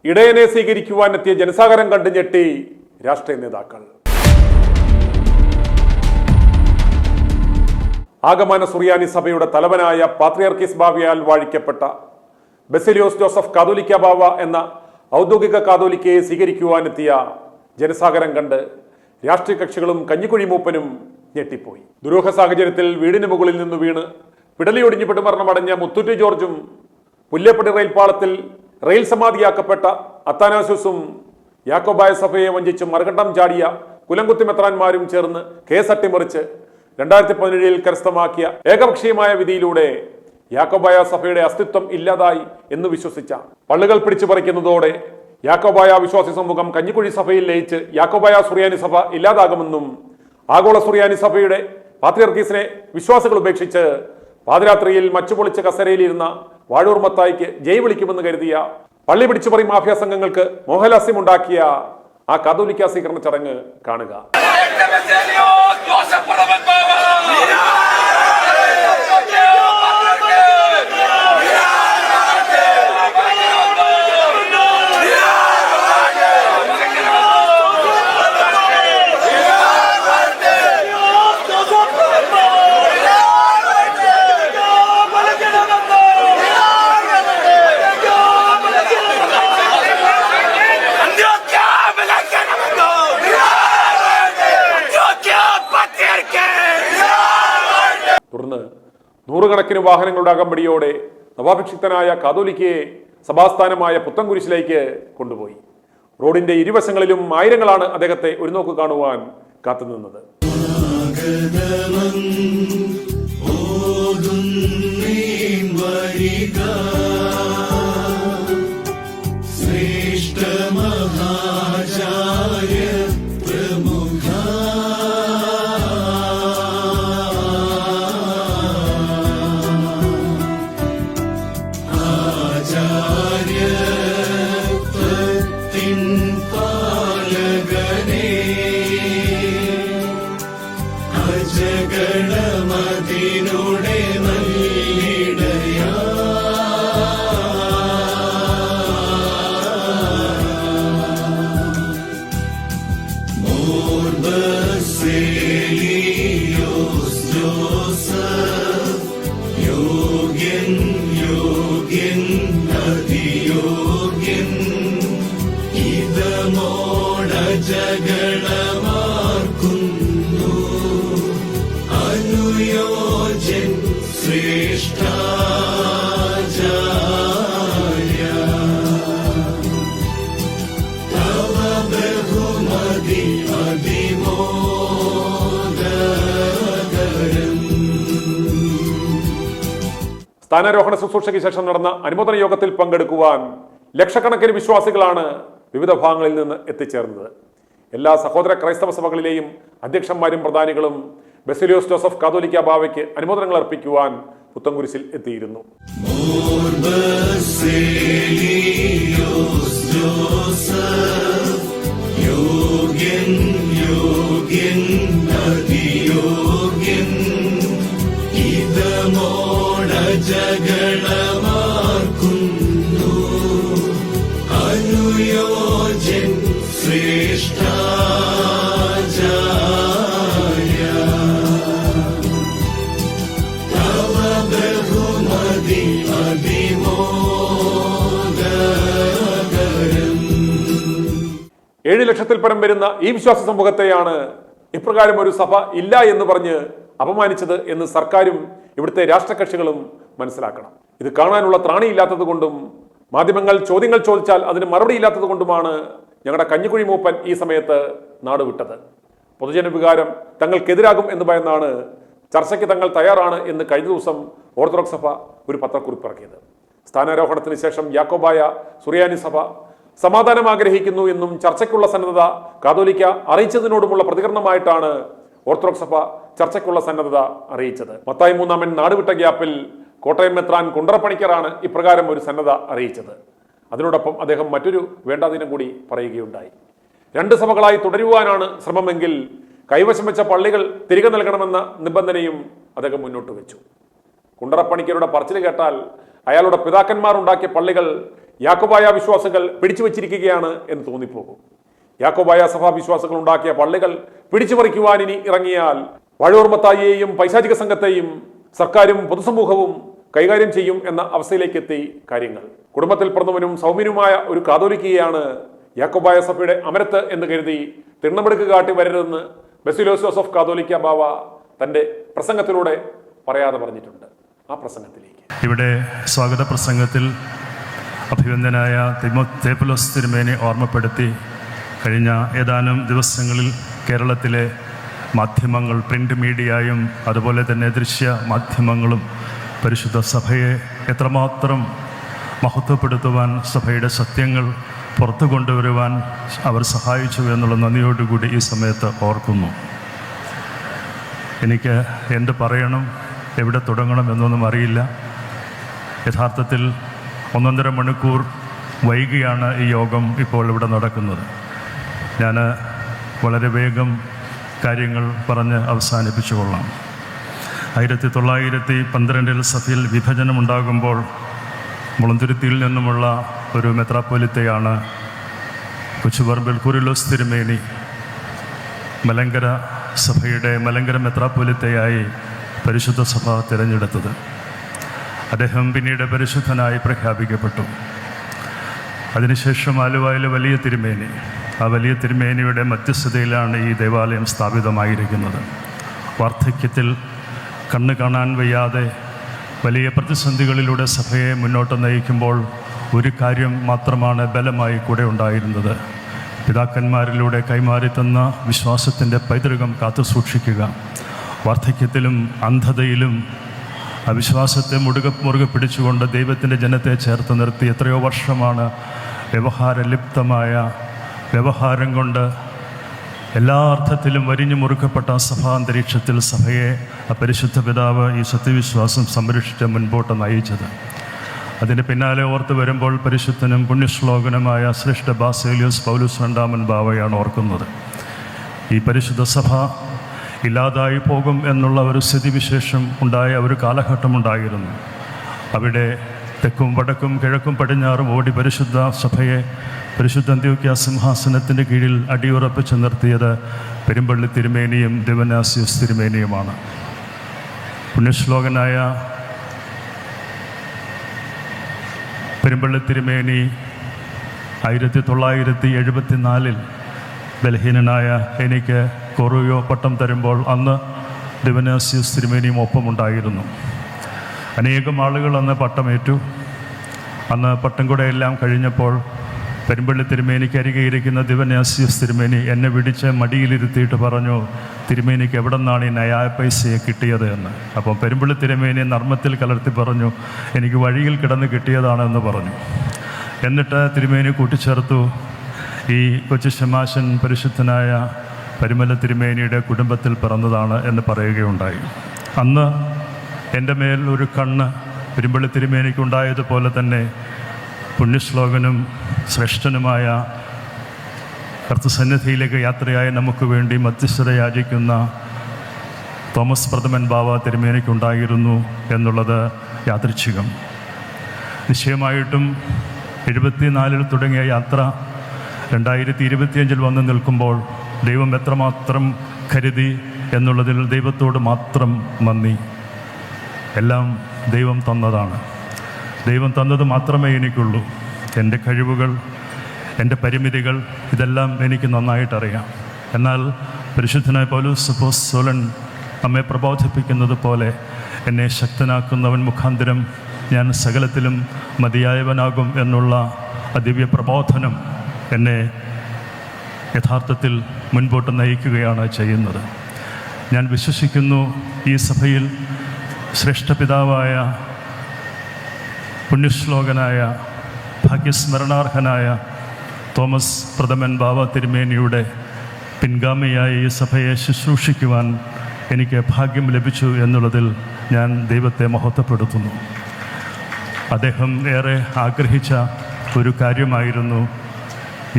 ഇടയനെ സ്വീകരിക്കുവാൻ എത്തിയ ജനസാഗരം കണ്ട് ഞെട്ടി രാഷ്ട്രീയ നേതാക്കൾ. ആഗമന സുറിയാനി സഭയുടെ തലവനായ പാത്രിയാർക്കീസ് ബാവയാൽ വാഴിക്കപ്പെട്ട ബസേലിയോസ് ജോസഫ് കാതോലിക്ക ബാവ എന്ന ഔദ്യോഗിക കാതോലിക്കയെ സ്വീകരിക്കുവാനെത്തിയ ജനസാഗരം കണ്ട് രാഷ്ട്രീയ കക്ഷികളും കഞ്ഞിക്കുഴി മൂപ്പനും ഞെട്ടിപ്പോയി. ദുരൂഹ സാഹചര്യത്തിൽ വീടിന് മുകളിൽ നിന്ന് വീണ് പിടലിയൊടിഞ്ഞു പെടുമരണമടഞ്ഞ മുത്തൂറ്റ് ജോർജും പുല്ലേപ്പടി റെയിൽപാളത്തിൽ റെയിൽ സമാധിയാക്കപ്പെട്ട അത്താനാസ്യൂസും യാക്കോബായ സഭയെ വഞ്ചിച്ച് മറുകണ്ഠം ചാടിയ കുലംകുത്തി മെത്രാന്മാരും ചേർന്ന് കേസ് അട്ടിമറിച്ച് 2017 കരസ്ഥമാക്കിയ ഏകപക്ഷീയമായ വിധിയിലൂടെ യാക്കോബായ സഭയുടെ അസ്തിത്വം ഇല്ലാതായി എന്ന് വിശ്വസിച്ച പള്ളികൾ പിടിച്ചു പറിക്കുന്നതോടെ യാക്കോബായ വിശ്വാസി സമൂഹം കഞ്ഞിക്കുഴി സഭയിൽ ലയിച്ച് യാക്കോബായ സുറിയാനി സഭ ഇല്ലാതാകുമെന്നും ആഗോള സുറിയാനി സഭയുടെ പാത്രിയാർക്കീസിനെ വിശ്വാസികൾ ഉപേക്ഷിച്ച് പാതിരാത്രിയിൽ മച്ചുപൊളിച്ച കസരയിലിരുന്ന വാഴൂർ മത്തായിക്ക് ജയ് വിളിക്കുമെന്ന് കരുതിയ പള്ളി പിടിച്ചുപറി മാഫിയ സംഘങ്ങൾക്ക് മോഹലാസ്യമുണ്ടാക്കിയ ആ കാതോലിക്ക സ്വീകരണ ചടങ്ങ് കാണുക. തുടർന്ന് നൂറുകണക്കിന് വാഹനങ്ങളുടെ അകമ്പടിയോടെ നവാഭിഷിക്തനായ കാതോലിക്കയെ സഭാസ്ഥാനമായ പുത്തൻകുരിശിലേക്ക് കൊണ്ടുപോയി. റോഡിന്റെ ഇരുവശങ്ങളിലും ആയിരങ്ങളാണ് അദ്ദേഹത്തെ ഒരു നോക്ക് കാണുവാൻ കാത്തുനിന്നത്. സ്ഥാനാരോഹണ ശുശ്രൂഷയ്ക്ക് ശേഷം നടന്ന അനുമോദന യോഗത്തിൽ പങ്കെടുക്കുവാൻ ലക്ഷക്കണക്കിന് വിശ്വാസികളാണ് വിവിധ ഭാഗങ്ങളിൽ നിന്ന് എത്തിച്ചേർന്നത്. എല്ലാ സഹോദര ക്രൈസ്തവ സഭകളിലെയും അധ്യക്ഷന്മാരും പ്രധാനികളും ബസേലിയോസ് ജോസഫ് കാതോലിക്ക ബാവയ്ക്ക് അനുമോദനങ്ങൾ അർപ്പിക്കുവാൻ പുത്തൻകുരിശിൽ എത്തിയിരുന്നു. അനുയോജ്യൻ ശ്രേഷ്ഠാചാര്യ തവ ബഹുമതി അതിമോദകരം. 7 ലക്ഷത്തിൽ പരം വരുന്ന ഈ വിശ്വാസ സമൂഹത്തെയാണ് ഇപ്രകാരം ഒരു സഭ ഇല്ല എന്ന് പറഞ്ഞ് അപമാനിച്ചത് എന്ന് സർക്കാരും ഇവിടുത്തെ രാഷ്ട്രകക്ഷികളും മനസ്സിലാക്കണം. ഇത് കാണാനുള്ള ത്രാണിയില്ലാത്തത് കൊണ്ടും മാധ്യമങ്ങൾ ചോദ്യങ്ങൾ ചോദിച്ചാൽ അതിന് മറുപടി ഇല്ലാത്തത് കൊണ്ടുമാണ് ഞങ്ങളുടെ കഞ്ഞിക്കുഴി മൂപ്പൻ ഈ സമയത്ത് നാട് വിട്ടത്. പൊതുജന വികാരം തങ്ങൾക്കെതിരാകും എന്ന് ഭയന്നാണ് ചർച്ചയ്ക്ക് തങ്ങൾ തയ്യാറാണ് എന്ന് കഴിഞ്ഞ ദിവസം ഓർത്തഡോക്സ് സഭ ഒരു പത്രക്കുറിപ്പ് ഇറക്കിയത്. സ്ഥാനാരോഹണത്തിന് ശേഷം യാക്കോബായ സുറിയാനി സഭ സമാധാനം ആഗ്രഹിക്കുന്നു എന്നും ചർച്ചയ്ക്കുള്ള സന്നദ്ധത കാതോലിക്ക അറിയിച്ചതിനോടുമുള്ള പ്രതികരണമായിട്ടാണ് ഓർത്തഡോക്സ് സഭ ചർച്ചയ്ക്കുള്ള സന്നദ്ധത അറിയിച്ചത്. മത്തായി 3 നാടുവിട്ട ഗ്യാപ്പിൽ കോട്ടയം മെത്രാൻ കുണ്ടറപ്പണിക്കറാണ് ഇപ്രകാരം ഒരു സന്നദ്ധ അറിയിച്ചത്. അതിനോടൊപ്പം അദ്ദേഹം മറ്റൊരു വേണ്ടാദിനം കൂടി പറയുകയുണ്ടായി. 2 സഭകളായി തുടരുവാനാണ് ശ്രമമെങ്കിൽ കൈവശം വെച്ച പള്ളികൾ തിരികെ നൽകണമെന്ന നിബന്ധനയും അദ്ദേഹം മുന്നോട്ട് വെച്ചു. കുണ്ടറപ്പണിക്കരുടെ പറച്ചിൽ കേട്ടാൽ അയാളുടെ പിതാക്കന്മാർ ഉണ്ടാക്കിയ പള്ളികൾ യാക്കോബായ വിശ്വാസികൾ പിടിച്ചുവച്ചിരിക്കുകയാണ് എന്ന് തോന്നിപ്പോകും. യാക്കോബായ സഭാ വിശ്വാസികൾ ഉണ്ടാക്കിയ പള്ളികൾ പിടിച്ചുപറിക്കുവാൻ ഇനി ഇറങ്ങിയാൽ വഴൂർ മത്തായിയെയും പൈശാചിക സംഘത്തെയും സർക്കാരും പൊതുസമൂഹവും കൈകാര്യം ചെയ്യും എന്ന അവസ്ഥയിലേക്ക് എത്തി കാര്യങ്ങൾ. കുടുംബത്തിൽ പിറന്നവനും സൗമ്യനുമായ ഒരു കാതോലിക്കയാണ് യാക്കോബായ സഭയുടെ അമരത്ത് എന്ന് കരുതി തിണ്ണമെടുക്ക് കാട്ടി വരരുതെന്ന് ബെസിലിയോസ് ജോസഫ് കാതോലിക്ക ബാവ തന്റെ പ്രസംഗത്തിലൂടെ പറയാതെ പറഞ്ഞിട്ടുണ്ട്. ആ പ്രസംഗത്തിലേക്ക് ഇവിടെ സ്വാഗത പ്രസംഗത്തിൽ അഭിവന്ദനായ തേപ്പലോസ് തിരുമേനി ഓർമ്മപ്പെടുത്തി കഴിഞ്ഞ ഏതാനും ദിവസങ്ങളിൽ കേരളത്തിലെ മാധ്യമങ്ങൾ, പ്രിൻ്റ് മീഡിയയും അതുപോലെ തന്നെ ദൃശ്യ മാധ്യമങ്ങളും പരിശുദ്ധ സഭയെ എത്രമാത്രം മഹത്വപ്പെടുത്തുവാൻ, സഭയുടെ സത്യങ്ങൾ പുറത്തു കൊണ്ടുവരുവാൻ അവർ സഹായിച്ചു എന്നുള്ള നന്ദിയോടുകൂടി ഈ സമയത്ത് ഓർക്കുന്നു. എനിക്ക് എന്ത് പറയണം, എവിടെ തുടങ്ങണം എന്നൊന്നും അറിയില്ല. യഥാർത്ഥത്തിൽ 1.5 മണിക്കൂർ വൈകിയാണ് ഈ യോഗം ഇപ്പോൾ ഇവിടെ നടക്കുന്നത്. ഞാൻ വളരെ വേഗം കാര്യങ്ങൾ പറഞ്ഞ് അവസാനിപ്പിച്ചുകൊള്ളാം. 1912 സഭയിൽ വിഭജനമുണ്ടാകുമ്പോൾ മുളന്തുരുത്തിയിൽ നിന്നുമുള്ള ഒരു മെത്രാപ്പൊലിത്തയാണ് കൊച്ചുപറമ്പിൽ കുര്യലോസ് തിരുമേനി മലങ്കര സഭയുടെ മലങ്കര മെത്രാപ്പൊലിത്തയായി പരിശുദ്ധ സഭ തിരഞ്ഞെടുത്തത്. അദ്ദേഹം പിന്നീട് പരിശുദ്ധനായി പ്രഖ്യാപിക്കപ്പെട്ടു. അതിനുശേഷം ആലുവയിലെ വലിയ തിരുമേനി, ആ വലിയ തിരുമേനിയുടെ മധ്യസ്ഥതയിലാണ് ഈ ദേവാലയം സ്ഥാപിതമായിരിക്കുന്നത്. വാർദ്ധക്യത്തിൽ കണ്ണ് കാണാൻ വയ്യാതെ വലിയ പ്രതിസന്ധികളിലൂടെ സഭയെ മുന്നോട്ട് നയിക്കുമ്പോൾ ഒരു കാര്യം മാത്രമാണ് ബലമായി കൂടെ ഉണ്ടായിരുന്നത്: പിതാക്കന്മാരിലൂടെ കൈമാറി തന്ന വിശ്വാസത്തിൻ്റെ പൈതൃകം കാത്തു സൂക്ഷിക്കുക. വാർദ്ധക്യത്തിലും അന്ധതയിലും ആ വിശ്വാസത്തെ മുറുകെ പിടിച്ചുകൊണ്ട് ദൈവത്തിൻ്റെ ജനത്തെ ചേർത്ത് നിർത്തി എത്രയോ വർഷമാണ് വ്യവഹാരലിപ്തമായ വ്യവഹാരം കൊണ്ട് എല്ലാ അർത്ഥത്തിലും വരിഞ്ഞു മുറുക്കപ്പെട്ട സഭാന്തരീക്ഷത്തിൽ സഭയെ ആ പരിശുദ്ധ പിതാവ് ഈ സത്യവിശ്വാസം സംരക്ഷിച്ച് മുൻപോട്ട് നയിച്ചത്. അതിന് പിന്നാലെ ഓർത്ത് വരുമ്പോൾ പരിശുദ്ധനും പുണ്യശ്ലോകനുമായ ശ്രേഷ്ഠ ബാസേലിയോസ് പൗലോസ് രണ്ടാമൻ ബാവയാണ് ഓർക്കുന്നത്. ഈ പരിശുദ്ധ സഭ ഇല്ലാതായി പോകും എന്നുള്ള ഒരു സ്ഥിതിവിശേഷം ഉണ്ടായ ഒരു കാലഘട്ടമുണ്ടായിരുന്നു. അവിടെ തെക്കും വടക്കും കിഴക്കും പടിഞ്ഞാറും ഓടി പരിശുദ്ധ സഭയെ പരിശുദ്ധ അന്ത്യോക്യ സിംഹാസനത്തിൻ്റെ കീഴിൽ അടിയുറപ്പിച്ച് നിർത്തിയത് പെരുമ്പള്ളി തിരുമേനിയും ദിവനാസ്യോസ് തിരുമേനിയുമാണ്. പുണ്യശ്ലോകനായ പെരുമ്പള്ളി തിരുമേനി 1974 ബലഹീനനായ എനിക്ക് കൊറിയോ പട്ടം തരുമ്പോൾ അന്ന് ദിവനാസ്യോസ് തിരുമേനിയും ഒപ്പമുണ്ടായിരുന്നു. അനേകം ആളുകൾ അന്ന് പട്ടമേറ്റു. അന്ന് പട്ടം കൂടെ എല്ലാം കഴിഞ്ഞപ്പോൾ പെരുമ്പള്ളി തിരുമേനിക്ക് അരികെ ഇരിക്കുന്ന ദിവനാസ്യോസ് തിരുമേനി എന്നെ പിടിച്ച് മടിയിലിരുത്തിയിട്ട് പറഞ്ഞു, തിരുമേനിക്ക് എവിടെ നിന്നാണ് ഈ നയായ പൈസയെ കിട്ടിയത് എന്ന്. അപ്പോൾ പെരുമ്പള്ളി തിരുമേനി നർമ്മത്തിൽ കലർത്തി പറഞ്ഞു, എനിക്ക് വഴിയിൽ കിടന്ന് കിട്ടിയതാണെന്ന് പറഞ്ഞു. എന്നിട്ട് തിരുമേനി കൂട്ടിച്ചേർത്തു, ഈ കൊച്ചു ശമാശൻ പരിശുദ്ധനായ പരിമല തിരുമേനിയുടെ കുടുംബത്തിൽ പിറന്നതാണ് എന്ന് പറയുകയുണ്ടായി. അന്ന് എൻ്റെ മേൽ ഒരു കണ്ണ് പെരുമ്പള്ളി തിരുമേനിക്കുണ്ടായതുപോലെ തന്നെ പുണ്യശ്ലോകനും ശ്രേഷ്ഠനുമായ കർത്തൃസന്നിധിയിലേക്ക് യാത്രയായി നമുക്ക് വേണ്ടി മധ്യസ്ഥത യാചിക്കുന്ന തോമസ് പ്രഥമൻ ബാവ തിരുമേനിക്കുണ്ടായിരുന്നു എന്നുള്ളത് യാദൃച്ഛികം. നിശ്ചയമായിട്ടും 74 തുടങ്ങിയ യാത്ര 2025 വന്ന് നിൽക്കുമ്പോൾ ദൈവം എത്രമാത്രം കരുതി എന്നുള്ളതിൽ ദൈവത്തോട് മാത്രം നന്ദി. എല്ലാം ദൈവം തന്നതാണ്. ദൈവം തന്നത് മാത്രമേ എനിക്കുള്ളൂ. എൻ്റെ കഴിവുകൾ, എൻ്റെ പരിമിതികൾ, ഇതെല്ലാം എനിക്ക് നന്നായിട്ടറിയാം. എന്നാൽ പരിശുദ്ധനായ പൗലോസ് അപ്പോസ്തലൻ നമ്മെ പ്രബോധിപ്പിക്കുന്നത് പോലെ എന്നെ ശക്തനാക്കുന്നവൻ മുഖാന്തരം ഞാൻ സകലത്തിലും മതിയായവനാകും എന്നുള്ള ദിവ്യ പ്രബോധനം എന്നെ യഥാർത്ഥത്തിൽ മുൻപോട്ട് നയിക്കുകയാണ് ചെയ്യുന്നത്. ഞാൻ വിശ്വസിക്കുന്നു, ഈ സഭയിൽ ശ്രേഷ്ഠപിതാവായ പുണ്യശ്ലോകനായ ഭാഗ്യസ്മരണാർഹനായ തോമസ് പ്രഥമൻ ബാവ തിരുമേനിയുടെ പിൻഗാമിയായി ഈ സഭയെ ശുശ്രൂഷിക്കുവാൻ എനിക്ക് ഭാഗ്യം ലഭിച്ചു എന്നുള്ളതിൽ ഞാൻ ദൈവത്തെ മഹത്വപ്പെടുത്തുന്നു. അദ്ദേഹം ഏറെ ആഗ്രഹിച്ച ഒരു കാര്യമായിരുന്നു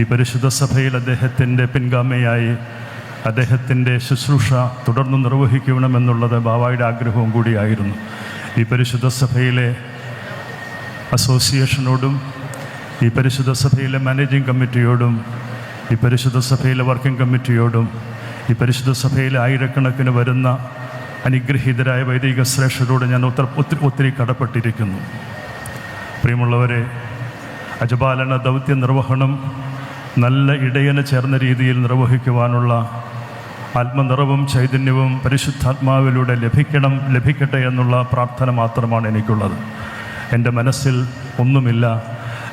ഈ പരിശുദ്ധ സഭയിൽ അദ്ദേഹത്തിൻ്റെ പിൻഗാമിയായി അദ്ദേഹത്തിൻ്റെ ശുശ്രൂഷ തുടർന്ന് നിർവഹിക്കണമെന്നുള്ളത് ബാവായുടെ ആഗ്രഹവും കൂടിയായിരുന്നു. ഈ പരിശുദ്ധ സഭയിലെ അസോസിയേഷനോടും ഈ പരിശുദ്ധ സഭയിലെ മാനേജിംഗ് കമ്മിറ്റിയോടും ഈ പരിശുദ്ധ സഭയിലെ വർക്കിംഗ് കമ്മിറ്റിയോടും ഈ പരിശുദ്ധ സഭയിലെ ആയിരക്കണക്കിന് വരുന്ന അനുഗ്രഹീതരായ വൈദിക ശ്രേഷ്ഠരോട് ഞാൻ ഒത്തിരി കടപ്പെട്ടിരിക്കുന്നു. പ്രിയമുള്ളവരെ, അജപാലന ദൗത്യ നിർവഹണം നല്ല ഇടയന് ചേർന്ന രീതിയിൽ നിർവഹിക്കുവാനുള്ള ആത്മനിറവും ചൈതന്യവും പരിശുദ്ധാത്മാവിലൂടെ ലഭിക്കട്ടെ എന്നുള്ള പ്രാർത്ഥന മാത്രമാണ് എനിക്കുള്ളത്. എൻ്റെ മനസ്സിൽ ഒന്നുമില്ല,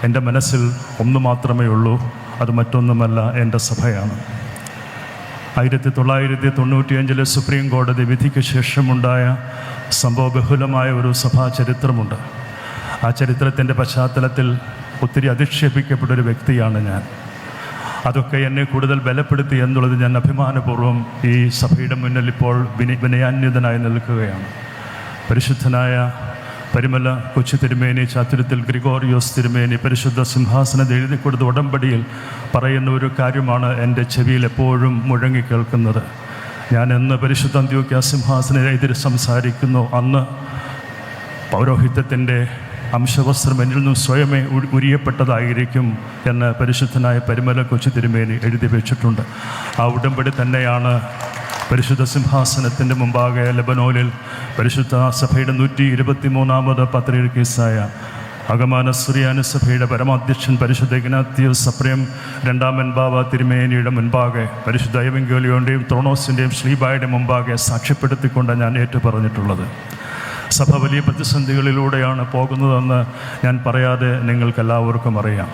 എൻ്റെ മനസ്സിൽ ഒന്ന് മാത്രമേ ഉള്ളൂ, അത് മറ്റൊന്നുമല്ല, എൻ്റെ സഭയാണ്. 1995 സുപ്രീം കോടതി വിധിക്ക് ശേഷമുണ്ടായ സംഭവബഹുലമായ ഒരു സഭാ ചരിത്രമുണ്ട്. ആ ചരിത്രത്തിൻ്റെ പശ്ചാത്തലത്തിൽ ഒത്തിരി അധിക്ഷേപിക്കപ്പെട്ടൊരു വ്യക്തിയാണ് ഞാൻ. അതൊക്കെ എന്നെ കൂടുതൽ ബലപ്പെടുത്തി എന്നുള്ളത് ഞാൻ അഭിമാനപൂർവ്വം ഈ സഭയുടെ മുന്നിൽ ഇപ്പോൾ വിനയാന്വിതനായി നിൽക്കുകയാണ്. പരിശുദ്ധനായ പരിമല കൊച്ചു തിരുമേനി, ചാത്തുരുത്തിൽ ഗ്രിഗോറിയോസ് തിരുമേനി പരിശുദ്ധ സിംഹാസനത്തിൽ എഴുതി കൊടുത്ത ഉടമ്പടിയിൽ പറയുന്ന ഒരു കാര്യമാണ് എൻ്റെ ചെവിയിൽ എപ്പോഴും മുഴങ്ങിക്കേൾക്കുന്നത്. ഞാൻ എന്ന് പരിശുദ്ധ അന്ത്യോക്യ സിംഹാസനത്തിനെതിരെ സംസാരിക്കുന്നു, അന്ന് പൗരോഹിത്യത്തിൻ്റെ അംശവസ്ത്രം എന്നിൽ നിന്നും സ്വയമേ ഉരിയപ്പെട്ടതായിരിക്കും എന്ന് പരിശുദ്ധനായ പരിമല കൊച്ചു തിരുമേനി എഴുതി വെച്ചിട്ടുണ്ട്. ആ ഉടമ്പടി തന്നെയാണ് പരിശുദ്ധ സിംഹാസനത്തിൻ്റെ മുമ്പാകെ ലെബനോനിൽ പരിശുദ്ധ സഭയുടെ 123ാമത് പത്രിയർക്കീസായ അഗമാന സുറിയാനി സഭയുടെ പരമാധ്യക്ഷൻ പരിശുദ്ധ ഇഗ്നാത്തിയോസ് സപ്രയം രണ്ടാമൻ ബാവ തിരുമേനിയുടെ മുൻപാകെ പരിശുദ്ധ എവങ്കേലിയോൻ്റെയും ത്രോണോസിൻ്റെയും ശ്ലീബായുടെ മുമ്പാകെ സാക്ഷ്യപ്പെടുത്തിക്കൊണ്ട് ഞാൻ ഏറ്റുപറഞ്ഞിട്ടുള്ളത്. സഭ വലിയ പ്രതിസന്ധികളിലൂടെയാണ് പോകുന്നതെന്ന് ഞാൻ പറയാതെ നിങ്ങൾക്കെല്ലാവർക്കും അറിയാം.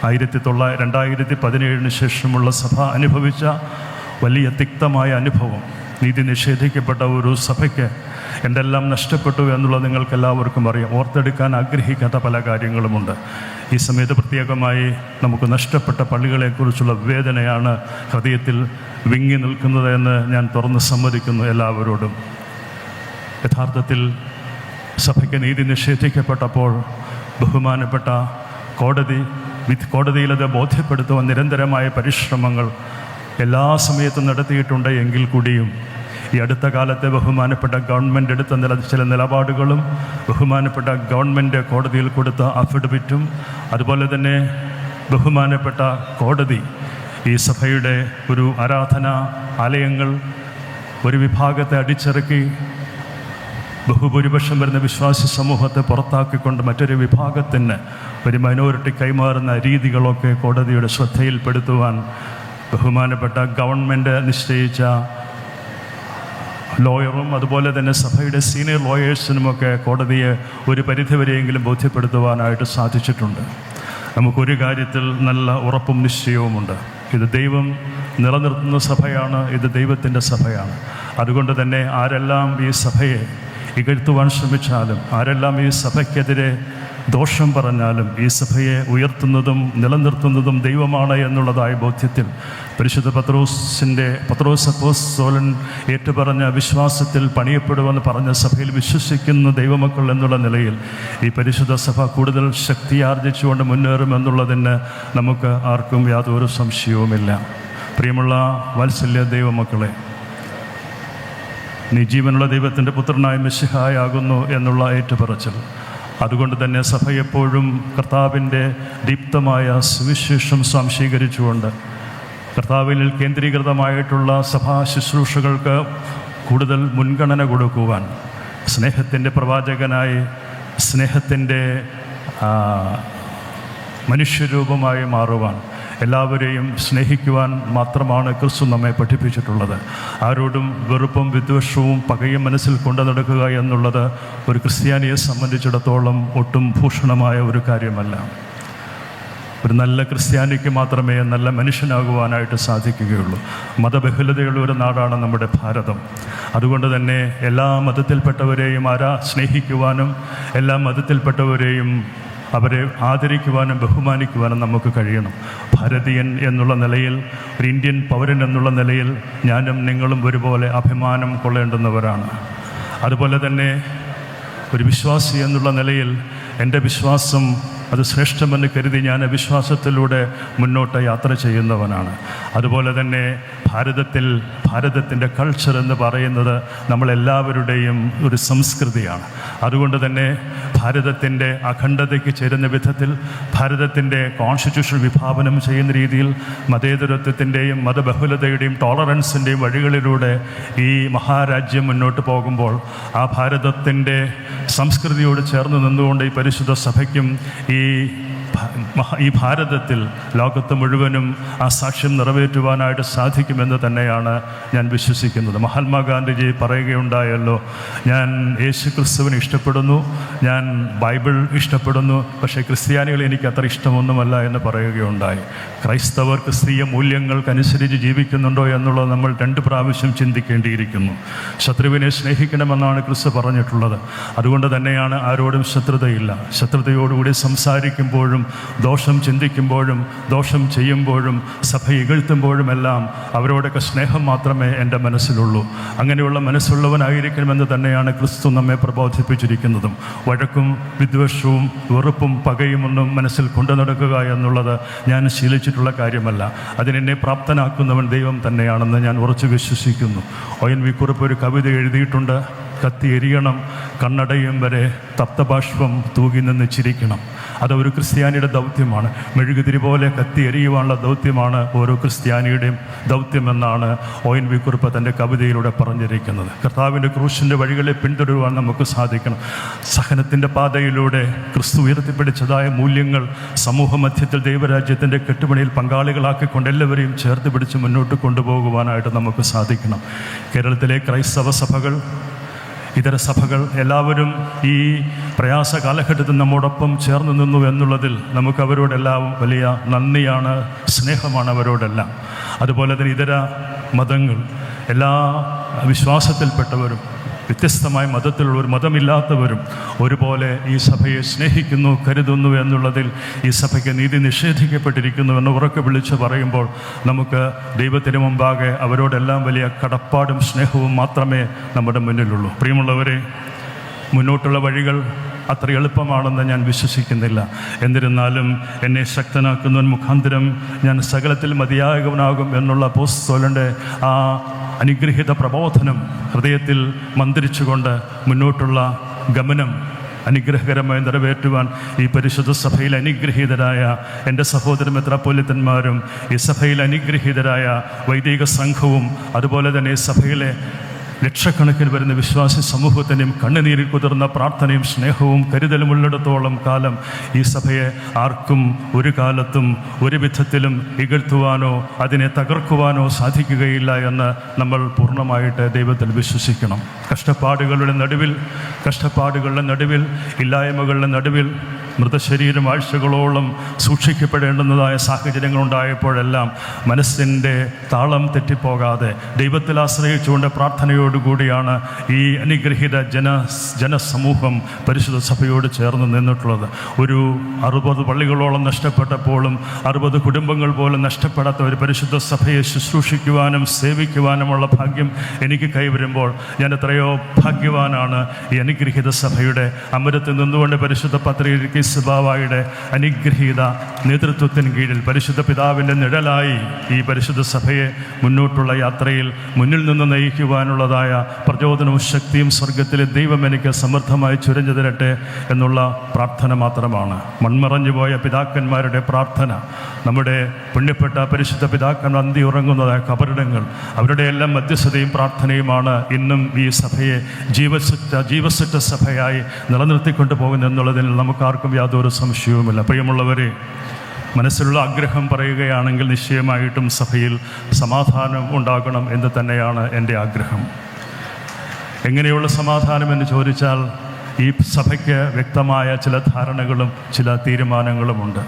2017 ശേഷമുള്ള സഭ അനുഭവിച്ച വലിയ തിക്തമായ അനുഭവം, നീതി നിഷേധിക്കപ്പെട്ട ഒരു സഭയ്ക്ക് എന്തെല്ലാം നഷ്ടപ്പെട്ടു എന്നുള്ളത് നിങ്ങൾക്കെല്ലാവർക്കും അറിയാം. ഓർത്തെടുക്കാൻ ആഗ്രഹിക്കാത്ത പല കാര്യങ്ങളുമുണ്ട്. ഈ സമയത്ത് പ്രത്യേകമായി നമുക്ക് നഷ്ടപ്പെട്ട പള്ളികളെക്കുറിച്ചുള്ള വേദനയാണ് ഹൃദയത്തിൽ വിങ്ങി നിൽക്കുന്നതെന്ന് ഞാൻ തുറന്ന് സമ്മതിക്കുന്നു എല്ലാവരോടും. യഥാർത്ഥത്തിൽ സഭയ്ക്ക് നീതി നിഷേധിക്കപ്പെട്ടപ്പോൾ ബഹുമാനപ്പെട്ട കോടതിയിലത് ബോധ്യപ്പെടുത്തുവാൻ നിരന്തരമായ പരിശ്രമങ്ങൾ എല്ലാ സമയത്തും നടത്തിയിട്ടുണ്ട്. എങ്കിൽ കൂടിയും ഈ അടുത്ത കാലത്തെ ബഹുമാനപ്പെട്ട ഗവൺമെൻറ് എടുത്ത ചില നിലപാടുകളും ബഹുമാനപ്പെട്ട ഗവൺമെൻറ് കോടതിയിൽ കൊടുത്ത അഫിഡവിറ്റും അതുപോലെ തന്നെ ബഹുമാനപ്പെട്ട കോടതി ഈ സഭയുടെ ഒരു ആരാധനാ ആലയങ്ങൾ ഒരു വിഭാഗത്തെ അടിച്ചിറക്കി ബഹുഭൂരിപക്ഷം വരുന്ന വിശ്വാസി സമൂഹത്തെ പുറത്താക്കിക്കൊണ്ട് മറ്റൊരു വിഭാഗത്തിന് ഒരു മൈനോറിറ്റി കൈമാറുന്ന രീതികളൊക്കെ കോടതിയുടെ ശ്രദ്ധയിൽപ്പെടുത്തുവാൻ ബഹുമാനപ്പെട്ട ഗവൺമെൻറ് നിശ്ചയിച്ച ലോയറും അതുപോലെ തന്നെ സഭയുടെ സീനിയർ ലോയേഴ്സിനുമൊക്കെ കോടതിയെ ഒരു പരിധിവരെയെങ്കിലും ബോധ്യപ്പെടുത്തുവാനായിട്ട് സാധിച്ചിട്ടുണ്ട്. നമുക്കൊരു കാര്യത്തിൽ നല്ല ഉറപ്പും നിശ്ചയവുമുണ്ട്. ഇത് ദൈവം നിലനിർത്തുന്ന സഭയാണ്, ഇത് ദൈവത്തിൻ്റെ സഭയാണ്. അതുകൊണ്ട് തന്നെ ആരെല്ലാം ഈ സഭയെ ഇകഴ്ത്തുവാൻ ശ്രമിച്ചാലും, ആരെല്ലാം ഈ സഭയ്ക്കെതിരെ ദോഷം പറഞ്ഞാലും, ഈ സഭയെ ഉയർത്തുന്നതും നിലനിർത്തുന്നതും ദൈവമാണ് എന്നുള്ളതായ ബോധ്യത്തിൽ പരിശുദ്ധ പത്രോസ് അപ്പോസ്തലൻ ഏറ്റുപറഞ്ഞ വിശ്വാസത്തിൽ പണിയപ്പെടുമെന്ന് പറഞ്ഞ സഭയിൽ വിശ്വസിക്കുന്ന ദൈവമക്കൾ എന്നുള്ള നിലയിൽ ഈ പരിശുദ്ധ സഭ കൂടുതൽ ശക്തിയാർജിച്ചുകൊണ്ട് മുന്നേറുമെന്നുള്ളതിന് നമുക്ക് ആർക്കും യാതൊരു സംശയവുമില്ല. പ്രിയമുള്ള വാത്സല്യ ദൈവമക്കളെ, നീ ജീവനുള്ള ദൈവത്തിൻ്റെ പുത്രനായ മെസ്സിഹായാകുന്നു എന്നുള്ള ഏറ്റുപറച്ചിൽ, അതുകൊണ്ട് തന്നെ സഭ എപ്പോഴും കർത്താവിൻ്റെ ദീപ്തമായ സുവിശേഷം സ്വാംശീകരിച്ചുകൊണ്ട് കർത്താവിൽ കേന്ദ്രീകൃതമായിട്ടുള്ള സഭാ ശുശ്രൂഷകൾക്ക് കൂടുതൽ മുൻഗണന കൊടുക്കുവാൻ, സ്നേഹത്തിൻ്റെ പ്രവാചകനായി സ്നേഹത്തിൻ്റെ മനുഷ്യരൂപമായി മാറുവാൻ, എല്ലാവരെയും സ്നേഹിക്കുവാൻ മാത്രമാണ് ക്രിസ്തു നമ്മെ പഠിപ്പിച്ചിട്ടുള്ളത്. ആരോടും വെറുപ്പും വിദ്വേഷവും പകയും മനസ്സിൽ കൊണ്ടു നടക്കുക എന്നുള്ളത് ഒരു ക്രിസ്ത്യാനിയെ സംബന്ധിച്ചിടത്തോളം ഒട്ടും ഭൂഷണമായ ഒരു കാര്യമല്ല. ഒരു നല്ല ക്രിസ്ത്യാനിക്ക് മാത്രമേ നല്ല മനുഷ്യനാകുവാനായിട്ട് സാധിക്കുകയുള്ളൂ. മതബഹുലതയുള്ള ഒരു നാടാണ് നമ്മുടെ ഭാരതം. അതുകൊണ്ട് തന്നെ എല്ലാ മതത്തിൽപ്പെട്ടവരെയും സ്നേഹിക്കുവാനും എല്ലാ മതത്തിൽപ്പെട്ടവരെയും അവരെ ആദരിക്കുവാനും ബഹുമാനിക്കുവാനും നമുക്ക് കഴിയണം. ഭാരതീയൻ എന്നുള്ള നിലയിൽ, ഒരു ഇന്ത്യൻ പൗരൻ എന്നുള്ള നിലയിൽ ഞാനും നിങ്ങളും ഒരുപോലെ അഭിമാനം കൊള്ളേണ്ടുന്നവരാണ്. അതുപോലെ തന്നെ ഒരു വിശ്വാസി എന്നുള്ള നിലയിൽ എൻ്റെ വിശ്വാസം അത് ശ്രേഷ്ഠമെന്ന് കരുതി ഞാൻ വിശ്വാസത്തിലൂടെ മുന്നോട്ട് യാത്ര ചെയ്യുന്നവനാണ്. അതുപോലെ തന്നെ ഭാരതത്തിൻ്റെ കൾച്ചർ എന്ന് പറയുന്നത് നമ്മളെല്ലാവരുടെയും ഒരു സംസ്കൃതിയാണ്. അതുകൊണ്ട് തന്നെ ഭാരതത്തിൻ്റെ അഖണ്ഡതയ്ക്ക് ചേരുന്ന വിധത്തിൽ ഭാരതത്തിൻ്റെ കോൺസ്റ്റിറ്റ്യൂഷൻ വിഭാവനം ചെയ്യുന്ന രീതിയിൽ മതേതരത്വത്തിൻ്റെയും മതബഹുലതയുടെയും ടോളറൻസിൻ്റെയും വഴികളിലൂടെ ഈ മഹാരാജ്യം മുന്നോട്ട് പോകുമ്പോൾ ആ ഭാരതത്തിൻ്റെ സംസ്കൃതിയോട് ചേർന്ന് നിന്നുകൊണ്ട് ഈ പരിശുദ്ധ സഭയ്ക്കും ഈ ഭാരതത്തിൽ ലോകത്ത് മുഴുവനും ആ സാക്ഷ്യം നിറവേറ്റുവാനായിട്ട് സാധിക്കുമെന്ന് തന്നെയാണ് ഞാൻ വിശ്വസിക്കുന്നത്. മഹാത്മാഗാന്ധിജി പറയുകയുണ്ടായല്ലോ, ഞാൻ യേശു ക്രിസ്തുവിനെ ഇഷ്ടപ്പെടുന്നു, ഞാൻ ബൈബിൾ ഇഷ്ടപ്പെടുന്നു, പക്ഷേ ക്രിസ്ത്യാനികൾ എനിക്ക് അത്ര ഇഷ്ടമൊന്നുമല്ല എന്ന് പറയുകയുണ്ടായി. ക്രൈസ്തവർ ക്രിസ്തീയ മൂല്യങ്ങൾക്കനുസരിച്ച് ജീവിക്കുന്നുണ്ടോ എന്നുള്ളത് നമ്മൾ 2 പ്രാവശ്യം ചിന്തിക്കേണ്ടിയിരിക്കുന്നു. ശത്രുവിനെ സ്നേഹിക്കണമെന്നാണ് ക്രിസ്തു പറഞ്ഞിട്ടുള്ളത്. അതുകൊണ്ട് തന്നെയാണ് ആരോടും ശത്രുതയില്ല. ശത്രുതയോടുകൂടി സംസാരിക്കുമ്പോഴും ദോഷം ചിന്തിക്കുമ്പോഴും ദോഷം ചെയ്യുമ്പോഴും സഭ ഇകഴ്ത്തുമ്പോഴുമെല്ലാം അവരോടൊക്കെ സ്നേഹം മാത്രമേ എൻ്റെ മനസ്സിലുള്ളൂ. അങ്ങനെയുള്ള മനസ്സുള്ളവനായിരിക്കണമെന്ന് തന്നെയാണ് ക്രിസ്തു നമ്മെ പ്രബോധിപ്പിച്ചിരിക്കുന്നതും. വഴക്കും വിദ്വേഷവും വെറുപ്പും പകയും ഒന്നും മനസ്സിൽ കൊണ്ടു നടക്കുക എന്നുള്ളത് ഞാൻ ശീലിച്ചിട്ടുള്ള കാര്യമല്ല. അതിനെന്നെ പ്രാപ്തനാക്കുന്നവൻ ദൈവം തന്നെയാണെന്ന് ഞാൻ ഉറച്ചു വിശ്വസിക്കുന്നു. ONV കുറുപ്പ് ഒരു കവിത എഴുതിയിട്ടുണ്ട്. കത്തി എരിയണം കണ്ണടയും വരെ തപ്തബാഷ്പം തൂകി നിന്ന് ചിരിക്കണം. അതൊരു ക്രിസ്ത്യാനിയുടെ ദൗത്യമാണ്. മെഴുകുതിരി പോലെ കത്തി എരിയുവാനുള്ള ദൗത്യമാണ് ഓരോ ക്രിസ്ത്യാനിയുടെയും ദൗത്യമെന്നാണ് ONV കുറുപ്പ് തൻ്റെ കവിതയിലൂടെ പറഞ്ഞിരിക്കുന്നത്. കർത്താവിൻ്റെ ക്രൂശിൻ്റെ വഴികളെ പിന്തുടരുവാൻ നമുക്ക് സാധിക്കണം. സഹനത്തിൻ്റെ പാതയിലൂടെ ക്രിസ്തു ഉയർത്തിപ്പിടിച്ചതായ മൂല്യങ്ങൾ സമൂഹ മധ്യത്തിൽ ദൈവരാജ്യത്തിൻ്റെ കെട്ടുപണിയിൽ പങ്കാളികളാക്കിക്കൊണ്ട് എല്ലാവരെയും ചേർത്ത് പിടിച്ച് മുന്നോട്ട് കൊണ്ടുപോകുവാനായിട്ട് നമുക്ക് സാധിക്കണം. കേരളത്തിലെ ക്രൈസ്തവ സഭകൾ, ഇതര സഭകൾ എല്ലാവരും ഈ പ്രയാസ കാലഘട്ടത്തിൽ നമ്മോടൊപ്പം ചേർന്ന് നിന്നു എന്നുള്ളതിൽ നമുക്ക് അവരോടെല്ലാം വലിയ നന്ദിയാണ്, സ്നേഹമാണ് അവരോടെല്ലാം. അതുപോലെ തന്നെ ഇതര മതങ്ങൾ, എല്ലാ വിശ്വാസത്തിൽപ്പെട്ടവരും, വ്യത്യസ്തമായ മതത്തിലുള്ളവർ, മതമില്ലാത്തവരും ഒരുപോലെ ഈ സഭയെ സ്നേഹിക്കുന്നു, കരുതുന്നു എന്നുള്ളതിൽ ഈ സഭയ്ക്ക് നീതി നിഷേധിക്കപ്പെട്ടിരിക്കുന്നുവെന്ന് ഉറക്കെ വിളിച്ച് പറയുമ്പോൾ നമുക്ക് ദൈവത്തിന് മുമ്പാകെ അവരോടെല്ലാം വലിയ കടപ്പാടും സ്നേഹവും മാത്രമേ നമ്മുടെ മുന്നിലുള്ളൂ. പ്രിയമുള്ളവരെ, മുന്നോട്ടുള്ള വഴികൾ അത്ര എളുപ്പമാണെന്ന് ഞാൻ വിശ്വസിക്കുന്നില്ല. എന്നിരുന്നാലും എന്നെ ശക്തനാക്കുന്നവൻ മുഖാന്തരം ഞാൻ സകലത്തിൽ മതിയായവനാകും എന്നുള്ള അപ്പോസ്തലന്റെ ആ അനുഗ്രഹീത പ്രബോധനം ഹൃദയത്തിൽ മന്ത്രിച്ചുകൊണ്ട് മുന്നോട്ടുള്ള ഗമനം അനുഗ്രഹകരമായി നിറവേറ്റുവാൻ ഈ പരിശുദ്ധ സഭയിൽ അനുഗ്രഹീതരായ എൻ്റെ സഹോദര മെത്രാപ്പൊലീത്തന്മാരും ഈ സഭയിൽ അനുഗ്രഹീതരായ വൈദിക സംഘവും അതുപോലെ തന്നെ സഭയിലെ ലക്ഷക്കണക്കിന് വരുന്ന വിശ്വാസി സമൂഹത്തിൻ്റെയും കണ്ണുനീരിൽ കുതിർന്ന പ്രാർത്ഥനയും സ്നേഹവും കരുതലുമുള്ളിടത്തോളം കാലം ഈ സഭയെ ആർക്കും ഒരു കാലത്തും ഒരു വിധത്തിലും ഇകഴ്ത്തുവാനോ അതിനെ തകർക്കുവാനോ സാധിക്കുകയില്ല എന്ന് നമ്മൾ പൂർണ്ണമായിട്ട് ദൈവത്തിൽ വിശ്വസിക്കണം. കഷ്ടപ്പാടുകളുടെ നടുവിൽ ഇല്ലായ്മകളുടെ നടുവിൽ മൃതശരീരം ആഴ്ചകളോളം സൂക്ഷിക്കപ്പെടേണ്ടുന്നതായ സാഹചര്യങ്ങളുണ്ടായപ്പോഴെല്ലാം മനസ്സിൻ്റെ താളം തെറ്റിപ്പോകാതെ ദൈവത്തിൽ ആശ്രയിച്ചുകൊണ്ട് പ്രാർത്ഥനയോടുകൂടിയാണ് ഈ അനുഗ്രഹീത ജനസമൂഹം പരിശുദ്ധ സഭയോട് ചേർന്ന് നിന്നിട്ടുള്ളത്. ഒരു 60 പള്ളികളോളം നഷ്ടപ്പെട്ടപ്പോഴും 60 കുടുംബങ്ങൾ പോലും നഷ്ടപ്പെടാത്ത ഒരു പരിശുദ്ധ സഭയെ ശുശ്രൂഷിക്കുവാനും സേവിക്കുവാനുമുള്ള ഭാഗ്യം എനിക്ക് കൈവരുമ്പോൾ ഞാൻ എത്രയോ ഭാഗ്യവാനാണ്. ഈ അനുഗ്രഹീത സഭയുടെ അമരത്തിൽ നിന്നുകൊണ്ട് പരിശുദ്ധ പത്രിക സഭായുടെ അനുഗ്രഹീത നേതൃത്വത്തിന് കീഴിൽ പരിശുദ്ധ പിതാവിൻ്റെ നിഴലായി ഈ പരിശുദ്ധ സഭയെ മുന്നോട്ടുള്ള യാത്രയിൽ മുന്നിൽ നിന്ന് നയിക്കുവാനുള്ളതായ പ്രചോദനവും ശക്തിയും സ്വർഗത്തിലെ ദൈവം എനിക്ക് സമൃദ്ധമായി ചുരഞ്ഞു തരട്ടെ എന്നുള്ള പ്രാർത്ഥന മാത്രമാണ്. മൺമറഞ്ഞുപോയ പിതാക്കന്മാരുടെ പ്രാർത്ഥന, നമ്മുടെ പുണ്യപ്പെട്ട പരിശുദ്ധ പിതാക്കന്മാർ അന്തി ഉറങ്ങുന്നതായ കബറിടങ്ങൾ, അവരുടെ എല്ലാം മധ്യസ്ഥതയും പ്രാർത്ഥനയുമാണ് ഇന്നും ഈ സഭയെ ജീവസുറ്റ സഭയായി നിലനിർത്തിക്കൊണ്ടു പോകുന്നു എന്നുള്ളതിൽ നമുക്കാർക്കും യാതൊരു സംശയവുമില്ല. പ്രിയമുള്ളവരെ, മനസ്സിലുള്ള ആഗ്രഹം പറയുകയാണെങ്കിൽ നിശ്ചയമായിട്ടും സഭയിൽ സമാധാനം ഉണ്ടാകണം എന്ന് തന്നെയാണ് എൻ്റെ ആഗ്രഹം. എങ്ങനെയുള്ള സമാധാനം എന്ന് ചോദിച്ചാൽ ഈ സഭയ്ക്ക് വ്യക്തമായ ചില ധാരണകളും ചില തീരുമാനങ്ങളുമുണ്ട്.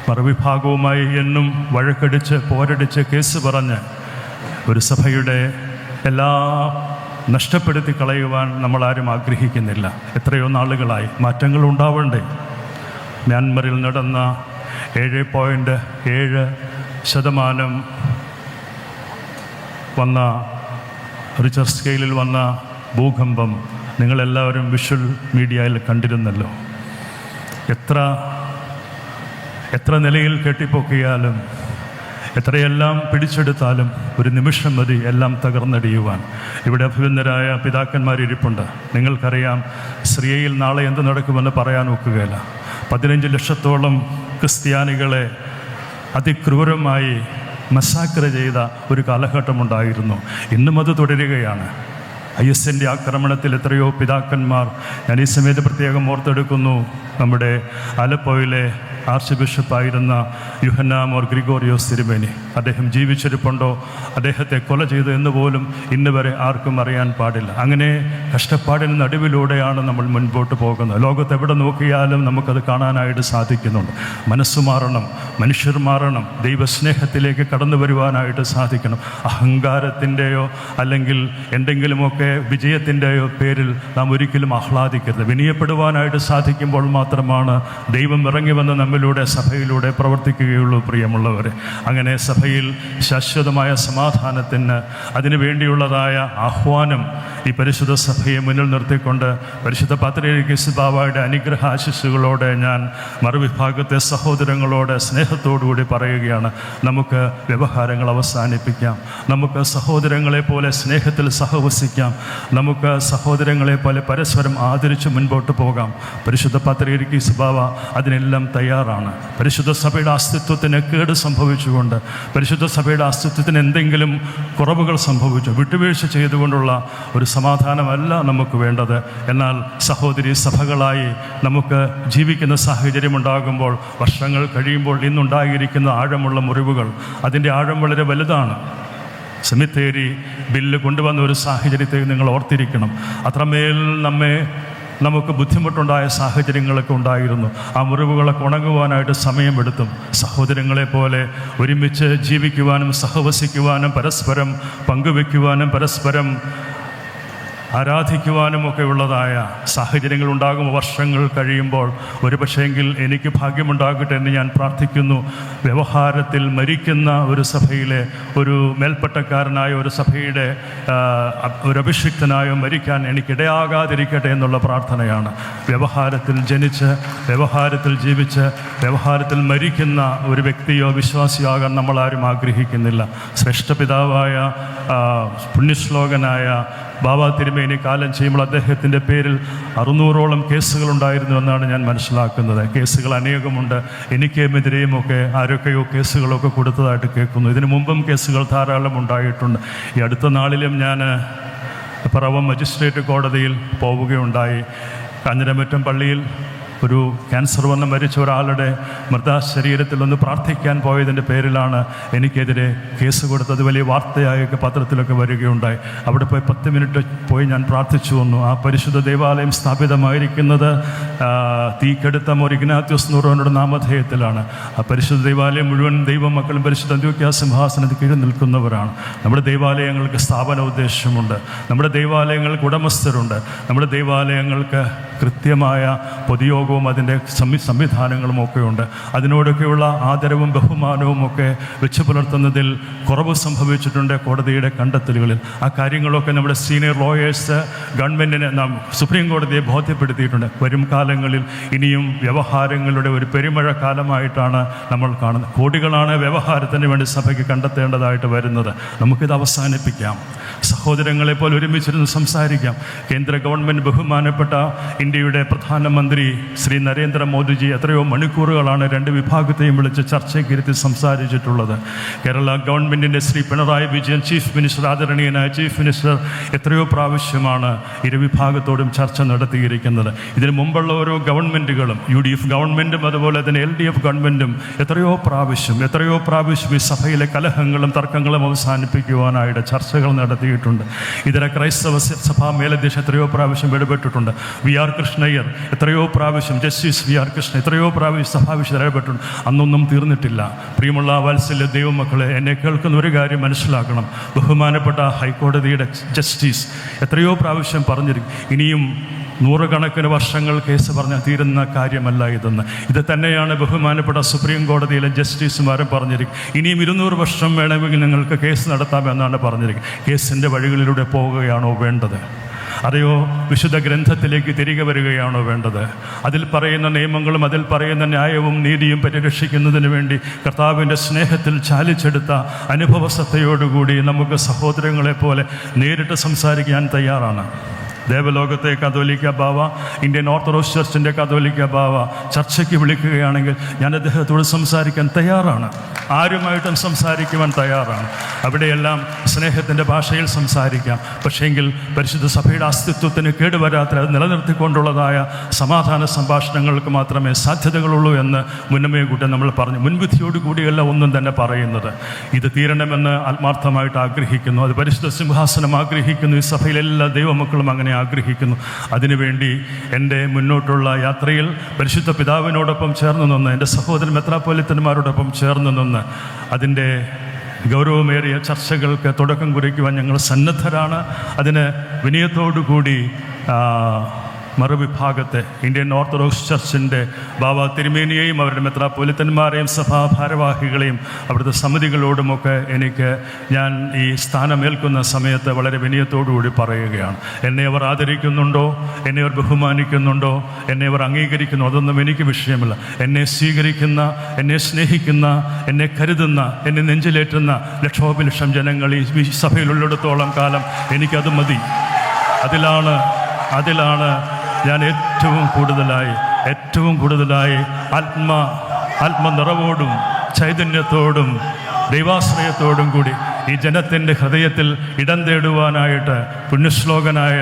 മറുവിഭാഗവുമായി എന്നും വഴക്കടിച്ച് പോരടിച്ച് കേസ് പറഞ്ഞ് ഒരു സഭയുടെ എല്ലാ നഷ്ടപ്പെടുത്തി കളയുവാൻ നമ്മളാരും ആഗ്രഹിക്കുന്നില്ല. എത്രയോ നാളുകളായി മാറ്റങ്ങൾ ഉണ്ടാവണ്ടേ? മ്യാൻമറിൽ നടന്ന 7.7% വന്ന റിച്ചർ സ്കെയിലിൽ വന്ന ഭൂകമ്പം നിങ്ങളെല്ലാവരും വിഷ്വൽ മീഡിയയിൽ കണ്ടിരുന്നല്ലോ. എത്ര നിലയിൽ കെട്ടിപ്പൊക്കിയാലും എത്രയെല്ലാം പിടിച്ചെടുത്താലും ഒരു നിമിഷം മതി എല്ലാം തകർന്നടിയുവാൻ. ഇവിടെ അഭിനന്ദരായ പിതാക്കന്മാരിരിപ്പുണ്ട്. നിങ്ങൾക്കറിയാം, സിറിയയിൽ നാളെ എന്ത് നടക്കുമെന്ന് പറയാൻ ഒക്കുകയില്ല. 15 ലക്ഷത്തോളം ക്രിസ്ത്യാനികളെ അതിക്രൂരമായി മസാക്ര ചെയ്ത ഒരു കാലഘട്ടമുണ്ടായിരുന്നു. ഇന്നും അത് തുടരുകയാണ്. IS-ൻ്റെ ആക്രമണത്തിൽ എത്രയോ പിതാക്കന്മാർ, ഞാൻ ഈ സമയത്ത് പ്രത്യേകം ഓർത്തെടുക്കുന്നു, നമ്മുടെ ആലപ്പോയിലെ ആർച്ച് ബിഷപ്പായിരുന്ന യുഹന്നാ മോർ ഗ്രിഗോറിയോസ് തിരുമേനി. അദ്ദേഹം ജീവിച്ചിരിപ്പുണ്ടോ, അദ്ദേഹത്തെ കൊല ചെയ്തു എന്ന് പോലും ഇന്ന് വരെ ആർക്കും അറിയാൻ പാടില്ല. അങ്ങനെ കഷ്ടപ്പാടിന് നടുവിലൂടെയാണ് നമ്മൾ മുൻപോട്ട് പോകുന്നത്. ലോകത്ത് എവിടെ നോക്കിയാലും നമുക്കത് കാണാനായിട്ട് സാധിക്കുന്നുണ്ട്. മനസ്സ് മാറണം, മനുഷ്യർ മാറണം, ദൈവസ്നേഹത്തിലേക്ക് കടന്നു വരുവാനായിട്ട് സാധിക്കണം. അഹങ്കാരത്തിൻ്റെയോ അല്ലെങ്കിൽ എന്തെങ്കിലുമൊക്കെ വിജയത്തിൻ്റെയോ പേരിൽ നാം ഒരിക്കലും ആഹ്ലാദിക്കരുത്. വിനയപ്പെടുവാനായിട്ട് സാധിക്കുമ്പോൾ മാത്രമാണ് ദൈവം ഇറങ്ങി വന്ന് നമ്മിലൂടെ സഭയിലൂടെ പ്രവർത്തിക്കുകയുള്ളൂ. പ്രിയമുള്ളവരെ, അങ്ങനെ സഭയിൽ ശാശ്വതമായ സമാധാനത്തിന് അതിനു വേണ്ടിയുള്ളതായ ആഹ്വാനം ഈ പരിശുദ്ധ സഭയെ മുന്നിൽ നിർത്തിക്കൊണ്ട് പരിശുദ്ധ പാത്രിയർക്കീസ് ബാവയുടെ അനുഗ്രഹ ആശിസ്സുകളോടെ ഞാൻ മറുവിഭാഗത്തെ സഹോദരങ്ങളോട് സ്നേഹത്തോടുകൂടി പറയുകയാണ്, നമുക്ക് വ്യവഹാരങ്ങൾ അവസാനിപ്പിക്കാം, നമുക്ക് സഹോദരങ്ങളെ പോലെ സ്നേഹത്തിൽ സഹവസിക്കാം, നമുക്ക് സഹോദരങ്ങളെ പോലെ പരസ്പരം ആദരിച്ച് മുൻപോട്ട് പോകാം. പരിശുദ്ധ പാത്രിയർക്കീസ് ബാവ അതിനെല്ലാം തയ്യാറാണ്. പരിശുദ്ധ സഭയുടെ അസ്തിത്വത്തിന് കേട് സംഭവിച്ചുകൊണ്ട്, പരിശുദ്ധ സഭയുടെ അസ്തിത്വത്തിന് എന്തെങ്കിലും കുറവുകൾ സംഭവിച്ചു വിട്ടുവീഴ്ച ചെയ്തുകൊണ്ടുള്ള ഒരു സമാധാനമല്ല നമുക്ക് വേണ്ടത്. എന്നാൽ സഹോദരി സഭകളായി നമുക്ക് ജീവിക്കുന്ന സാഹചര്യം ഉണ്ടാകുമ്പോൾ, വർഷങ്ങൾ കഴിയുമ്പോൾ ഇന്നുണ്ടായിരിക്കുന്ന ആഴമുള്ള മുറിവുകൾ, അതിൻ്റെ ആഴം വളരെ വലുതാണ്. സെമിത്തേരി ബില്ല് കൊണ്ടുവന്ന ഒരു സാഹചര്യത്തെ നിങ്ങൾ ഓർത്തിരിക്കണം. അത്രമേൽ നമുക്ക് ബുദ്ധിമുട്ടുണ്ടായ സാഹചര്യങ്ങളൊക്കെ ഉണ്ടായിരുന്നു. ആ മുറിവുകളൊക്കെ ഉണങ്ങുവാനായിട്ട് സമയമെടുത്തും. സഹോദരങ്ങളെ പോലെ ഒരുമിച്ച് ജീവിക്കുവാനും സഹവസിക്കുവാനും പരസ്പരം പങ്കുവെക്കുവാനും പരസ്പരം ആരാധിക്കുവാനുമൊക്കെ ഉള്ളതായ സാഹചര്യങ്ങൾ ഉണ്ടാകും. വർഷങ്ങൾ കഴിയുമ്പോൾ ഒരു പക്ഷേങ്കിൽ എനിക്ക് ഭാഗ്യമുണ്ടാകട്ടെ എന്ന് ഞാൻ പ്രാർത്ഥിക്കുന്നു. വ്യവഹാരത്തിൽ മരിക്കുന്ന ഒരു സഭയിലെ ഒരു മേൽപ്പട്ടക്കാരനായ ഒരു സഭയുടെ ഒരു അഭിഷിക്തനായോ മരിക്കാൻ എനിക്കിടയാകാതിരിക്കട്ടെ എന്നുള്ള പ്രാർത്ഥനയാണ്. വ്യവഹാരത്തിൽ ജനിച്ച് വ്യവഹാരത്തിൽ ജീവിച്ച് വ്യവഹാരത്തിൽ മരിക്കുന്ന ഒരു വ്യക്തിയോ വിശ്വാസിയാകാൻ നമ്മളാരും ആഗ്രഹിക്കുന്നില്ല. ശ്രേഷ്ഠപിതാവായ പുണ്യശ്ലോകനായ ബാബ തിരുമേനി കാലം ചെയ്യുമ്പോൾ അദ്ദേഹത്തിൻ്റെ പേരിൽ 600ഓളം കേസുകളുണ്ടായിരുന്നു എന്നാണ് ഞാൻ മനസ്സിലാക്കുന്നത്. കേസുകൾ അനേകമുണ്ട്. എനിക്കെതിരെയുമൊക്കെ ആരൊക്കെയോ കേസുകളൊക്കെ കൊടുത്തതായിട്ട് കേൾക്കുന്നു. ഇതിനു മുമ്പും കേസുകൾ ധാരാളം ഉണ്ടായിട്ടുണ്ട്. ഈ അടുത്ത നാളിലും ഞാൻ പറവം മജിസ്ട്രേറ്റ് കോടതിയിൽ പോവുകയുണ്ടായി. കാഞ്ഞിരമറ്റം പള്ളിയിൽ ഒരു ക്യാൻസർ വന്ന് മരിച്ച ഒരാളുടെ മൃതശരീരത്തിൽ ഒന്ന് പ്രാർത്ഥിക്കാൻ പോയതിൻ്റെ പേരിലാണ് എനിക്കെതിരെ കേസ് കൊടുത്തത്. വലിയ വാർത്തയായൊക്കെ പത്രത്തിലൊക്കെ വരികയുണ്ടായി. അവിടെ പോയി 10 മിനിറ്റ് പോയി ഞാൻ പ്രാർത്ഥിച്ചു വന്നു. ആ പരിശുദ്ധ ദേവാലയം സ്ഥാപിതമായിരിക്കുന്നത് തീക്കെടുത്ത മോർ ഇഗ്നാത്യോസ് നൂറോനുടെ നാമധേയത്തിലാണ്. ആ പരിശുദ്ധ ദേവാലയം മുഴുവൻ ദൈവമക്കളും പരിശുദ്ധ അന്ത്യോക്യ സിംഹാസനത്തിൽ കീഴിൽ നിൽക്കുന്നവരാണ്. നമ്മുടെ ദേവാലയങ്ങൾക്ക് സ്ഥാപന ഉദ്ദേശമുണ്ട്. നമ്മുടെ ദേവാലയങ്ങൾക്ക് ഉടമസ്ഥരുണ്ട്. നമ്മുടെ ദേവാലയങ്ങൾക്ക് കൃത്യമായ പൊതുയോഗവും അതിൻ്റെ സംവിധാനങ്ങളും ഒക്കെയുണ്ട്. അതിനോടൊക്കെയുള്ള ആദരവും ബഹുമാനവും ഒക്കെ വെച്ച് പുലർത്തുന്നതിൽ കുറവ് സംഭവിച്ചിട്ടുണ്ട് കോടതിയുടെ കണ്ടെത്തലുകളിൽ. ആ കാര്യങ്ങളൊക്കെ നമ്മുടെ സീനിയർ ലോയേഴ്സ് ഗവൺമെൻറ്റിനെ സുപ്രീം കോടതിയെ ബോധ്യപ്പെടുത്തിയിട്ടുണ്ട്. വരും കാലങ്ങളിൽ ഇനിയും വ്യവഹാരങ്ങളുടെ ഒരു പെരുമഴ കാലമായിട്ടാണ് നമ്മൾ കാണുന്നത്. കോടികളാണ് വ്യവഹാരത്തിന് വേണ്ടി സഭയ്ക്ക് കണ്ടെത്തേണ്ടതായിട്ട് വരുന്നത്. നമുക്കിത് അവസാനിപ്പിക്കാം. സഹോദരങ്ങളെ പോലെ ഒരുമിച്ചിരുന്ന് സംസാരിക്കാം. കേന്ദ്ര ഗവൺമെൻറ് ബഹുമാനപ്പെട്ട ഇന്ത്യയുടെ പ്രധാനമന്ത്രി ശ്രീ നരേന്ദ്രമോദിജി എത്രയോ മണിക്കൂറുകളാണ് 2 വിഭാഗത്തെയും വിളിച്ച് ചർച്ചയ്ക്കിരുത്തി സംസാരിച്ചിട്ടുള്ളത്. കേരള ഗവൺമെൻറ്റിൻ്റെ ശ്രീ പിണറായി വിജയൻ ചീഫ് മിനിസ്റ്റർ, ആദരണീയനായ ചീഫ് മിനിസ്റ്റർ എത്രയോ പ്രാവശ്യമാണ് ഇരുവിഭാഗത്തോടും ചർച്ച നടത്തിയിരിക്കുന്നത്. ഇതിനു മുമ്പുള്ള ഓരോ ഗവൺമെൻറ്റുകളും UDF ഗവൺമെൻറ്റും അതുപോലെ തന്നെ LDF ഗവൺമെൻറ്റും എത്രയോ പ്രാവശ്യം ഈ സഭയിലെ കലഹങ്ങളും തർക്കങ്ങളും അവസാനിപ്പിക്കുവാനായിട്ട് ചർച്ചകൾ നടത്തിയിട്ടുണ്ട്. ഇതര ക്രൈസ്തവ സഭാ മേലധ്യക്ഷൻ എത്രയോ പ്രാവശ്യം ഇടപെട്ടിട്ടുണ്ട്. VR കൃഷ്ണയ്യർ എത്രയോ പ്രാവശ്യം, ജസ്റ്റിസ് VR കൃഷ്ണ എത്രയോ പ്രാവശ്യം സഭാവിഷയത്തിൽ ഇടപെട്ടിട്ടുണ്ട്. അന്നൊന്നും തീർന്നിട്ടില്ല. പ്രിയമുള്ള വാത്സല്യ ദൈവമക്കളെ, എന്നെ കേൾക്കുന്ന ഒരു കാര്യം മനസ്സിലാക്കണം. ബഹുമാനപ്പെട്ട ഹൈക്കോടതിയുടെ ജസ്റ്റിസ് എത്രയോ പ്രാവശ്യം പറഞ്ഞിരിക്കും, ഇനിയും 100 കണക്കിന് വർഷങ്ങൾ കേസ് പറഞ്ഞാൽ തീരുന്ന കാര്യമല്ല ഇതെന്ന്. ഇത് തന്നെയാണ് ബഹുമാനപ്പെട്ട സുപ്രീം കോടതിയിലെ ജസ്റ്റിസുമാരും പറഞ്ഞിരിക്കും. ഇനിയും 200 വർഷം വേണമെങ്കിൽ നിങ്ങൾക്ക് കേസ് നടത്താമെന്നാണ് പറഞ്ഞിരിക്കുന്നത്. കേസിൻ്റെ വഴികളിലൂടെ പോവുകയാണോ വേണ്ടത്? അതെയോ വിശുദ്ധ ഗ്രന്ഥത്തിലേക്ക് തിരികെ വരികയാണോ വേണ്ടത്? അതിൽ പറയുന്ന നിയമങ്ങളും അതിൽ പറയുന്ന ന്യായവും നീതിയും പരിരക്ഷിക്കുന്നതിന് വേണ്ടി കർത്താവിൻ്റെ സ്നേഹത്തിൽ ചാലിച്ചെടുത്ത അനുഭവസത്തയോടുകൂടി നമുക്ക് സഹോദരങ്ങളെ പോലെ നേരിട്ട് സംസാരിക്കാൻ തയ്യാറാണ്. ദേവലോകത്തെ കാതോലിക്ക ബാവ, ഇന്ത്യൻ ഓർത്തഡോക്സ് ചർച്ചിൻ്റെ കാതോലിക്ക ബാവ ചർച്ചയ്ക്ക് വിളിക്കുകയാണെങ്കിൽ ഞാൻ അദ്ദേഹത്തോട് സംസാരിക്കാൻ തയ്യാറാണ്. ആരുമായിട്ടും സംസാരിക്കുവാൻ തയ്യാറാണ്. അവിടെയെല്ലാം സ്നേഹത്തിൻ്റെ ഭാഷയിൽ സംസാരിക്കാം. പക്ഷേങ്കിൽ പരിശുദ്ധ സഭയുടെ അസ്തിത്വത്തിന് കേടുവരാത്ത അത് നിലനിർത്തിക്കൊണ്ടുള്ളതായ സമാധാന സംഭാഷണങ്ങൾക്ക് മാത്രമേ സാധ്യതകളുള്ളൂ എന്ന് മുന്നമേ കൂട്ടി നമ്മൾ പറഞ്ഞു. മുൻവിധിയോടുകൂടിയല്ല ഒന്നും തന്നെ പറയുന്നത്. ഇത് തീരണമെന്ന് ആത്മാർത്ഥമായിട്ട് ആഗ്രഹിക്കുന്നു. അത് പരിശുദ്ധ സിംഹാസനം ആഗ്രഹിക്കുന്നു. ഈ സഭയിലെ എല്ലാ ദൈവമക്കളും അങ്ങനെ ആഗ്രഹിക്കുന്നു. അതിനുവേണ്ടി എൻ്റെ മുന്നോട്ടുള്ള യാത്രയിൽ പരിശുദ്ധ പിതാവിനോടൊപ്പം ചേർന്ന് നിന്ന്, എൻ്റെ സഹോദരൻ മെത്രാപ്പൊലീത്തന്മാരോടൊപ്പം ചേർന്ന് നിന്ന് അതിൻ്റെ ഗൗരവമേറിയ ചർച്ചകൾക്ക് തുടക്കം കുറിക്കുവാൻ ഞങ്ങൾ സന്നദ്ധരാണ്. അതിന് വിനയത്തോടുകൂടി മറുവിഭാഗത്തെ ഇന്ത്യൻ ഓർത്തഡോക്സ് ചർച്ചിൻ്റെ ബാബ തിരുമേനിയെയും അവരുടെ മെത്രാപ്പൊലീത്തന്മാരെയും സഭാ ഭാരവാഹികളെയും അവിടുത്തെ സമിതികളോടുമൊക്കെ ഞാൻ ഈ സ്ഥാനമേൽക്കുന്ന സമയത്ത് വളരെ വിനയത്തോടുകൂടി പറയുകയാണ്. എന്നെ അവർ ആദരിക്കുന്നുണ്ടോ, എന്നെ അവർ ബഹുമാനിക്കുന്നുണ്ടോ, എന്നെ അവർ അംഗീകരിക്കുന്നു, അതൊന്നും എനിക്ക് വിഷയമില്ല. എന്നെ സ്വീകരിക്കുന്ന, എന്നെ സ്നേഹിക്കുന്ന, എന്നെ കരുതുന്ന, എന്നെ നെഞ്ചിലേറ്റുന്ന ലക്ഷോപലക്ഷം ജനങ്ങൾ ഈ സഭയിലുള്ളിടത്തോളം കാലം എനിക്കത് മതി. അതിലാണ് ഞാൻ ഏറ്റവും കൂടുതലായി ആത്മനിറവോടും ചൈതന്യത്തോടും ദൈവാശ്രയത്തോടും കൂടി ഈ ജനത്തിൻ്റെ ഹൃദയത്തിൽ ഇടം തേടുവാനായിട്ട് പുണ്യശ്ലോകനായ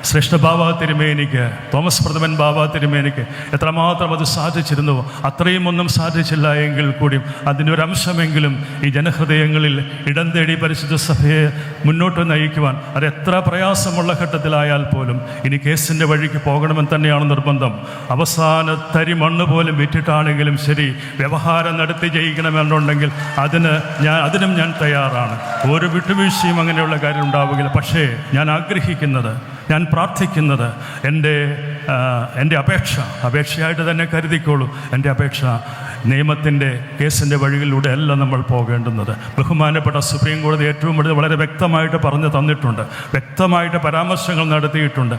ശ്രേഷ്ഠ ബാബ തിരുമേനിക്ക്, തോമസ് പ്രഥമൻ ബാബ തിരുമേനിക്ക് എത്രമാത്രം അത് സാധിച്ചിരുന്നുവോ അത്രയും ഒന്നും സാധിച്ചില്ല എങ്കിൽ കൂടിയും അതിനൊരംശമെങ്കിലും ഈ ജനഹൃദയങ്ങളിൽ ഇടം തേടി പരിശുദ്ധ സഭയെ മുന്നോട്ട് നയിക്കുവാൻ അത് എത്ര പ്രയാസമുള്ള ഘട്ടത്തിലായാൽ പോലും ഇനി കേസിൻ്റെ വഴിക്ക് പോകണമെന്ന് തന്നെയാണ് നിർബന്ധം. അവസാന തരി മണ്ണ് പോലും വിറ്റിട്ടാണെങ്കിലും ശരി വ്യവഹാരം നടത്തി ജയിക്കണമെന്നുണ്ടെങ്കിൽ അതിനും ഞാൻ തയ്യാറാണ്. ഒരു വിട്ടുവീഴ്ചയും അങ്ങനെയുള്ള കാര്യം ഉണ്ടാവുകയില്ല. പക്ഷേ ഞാൻ ആഗ്രഹിക്കുന്നത്, ഞാൻ പ്രാർത്ഥിക്കുന്നത്, എൻ്റെ അപേക്ഷയായിട്ട് തന്നെ കരുതിക്കോളൂ. എൻ്റെ അപേക്ഷ നിയമത്തിൻ്റെ കേസിൻ്റെ വഴികളിലൂടെ അല്ല നമ്മൾ പോകേണ്ടുന്നത്. ബഹുമാനപ്പെട്ട സുപ്രീം കോടതി ഏറ്റവും വളരെ വ്യക്തമായിട്ട് പറഞ്ഞു തന്നിട്ടുണ്ട്, വ്യക്തമായിട്ട് പരാമർശങ്ങൾ നടത്തിയിട്ടുണ്ട്.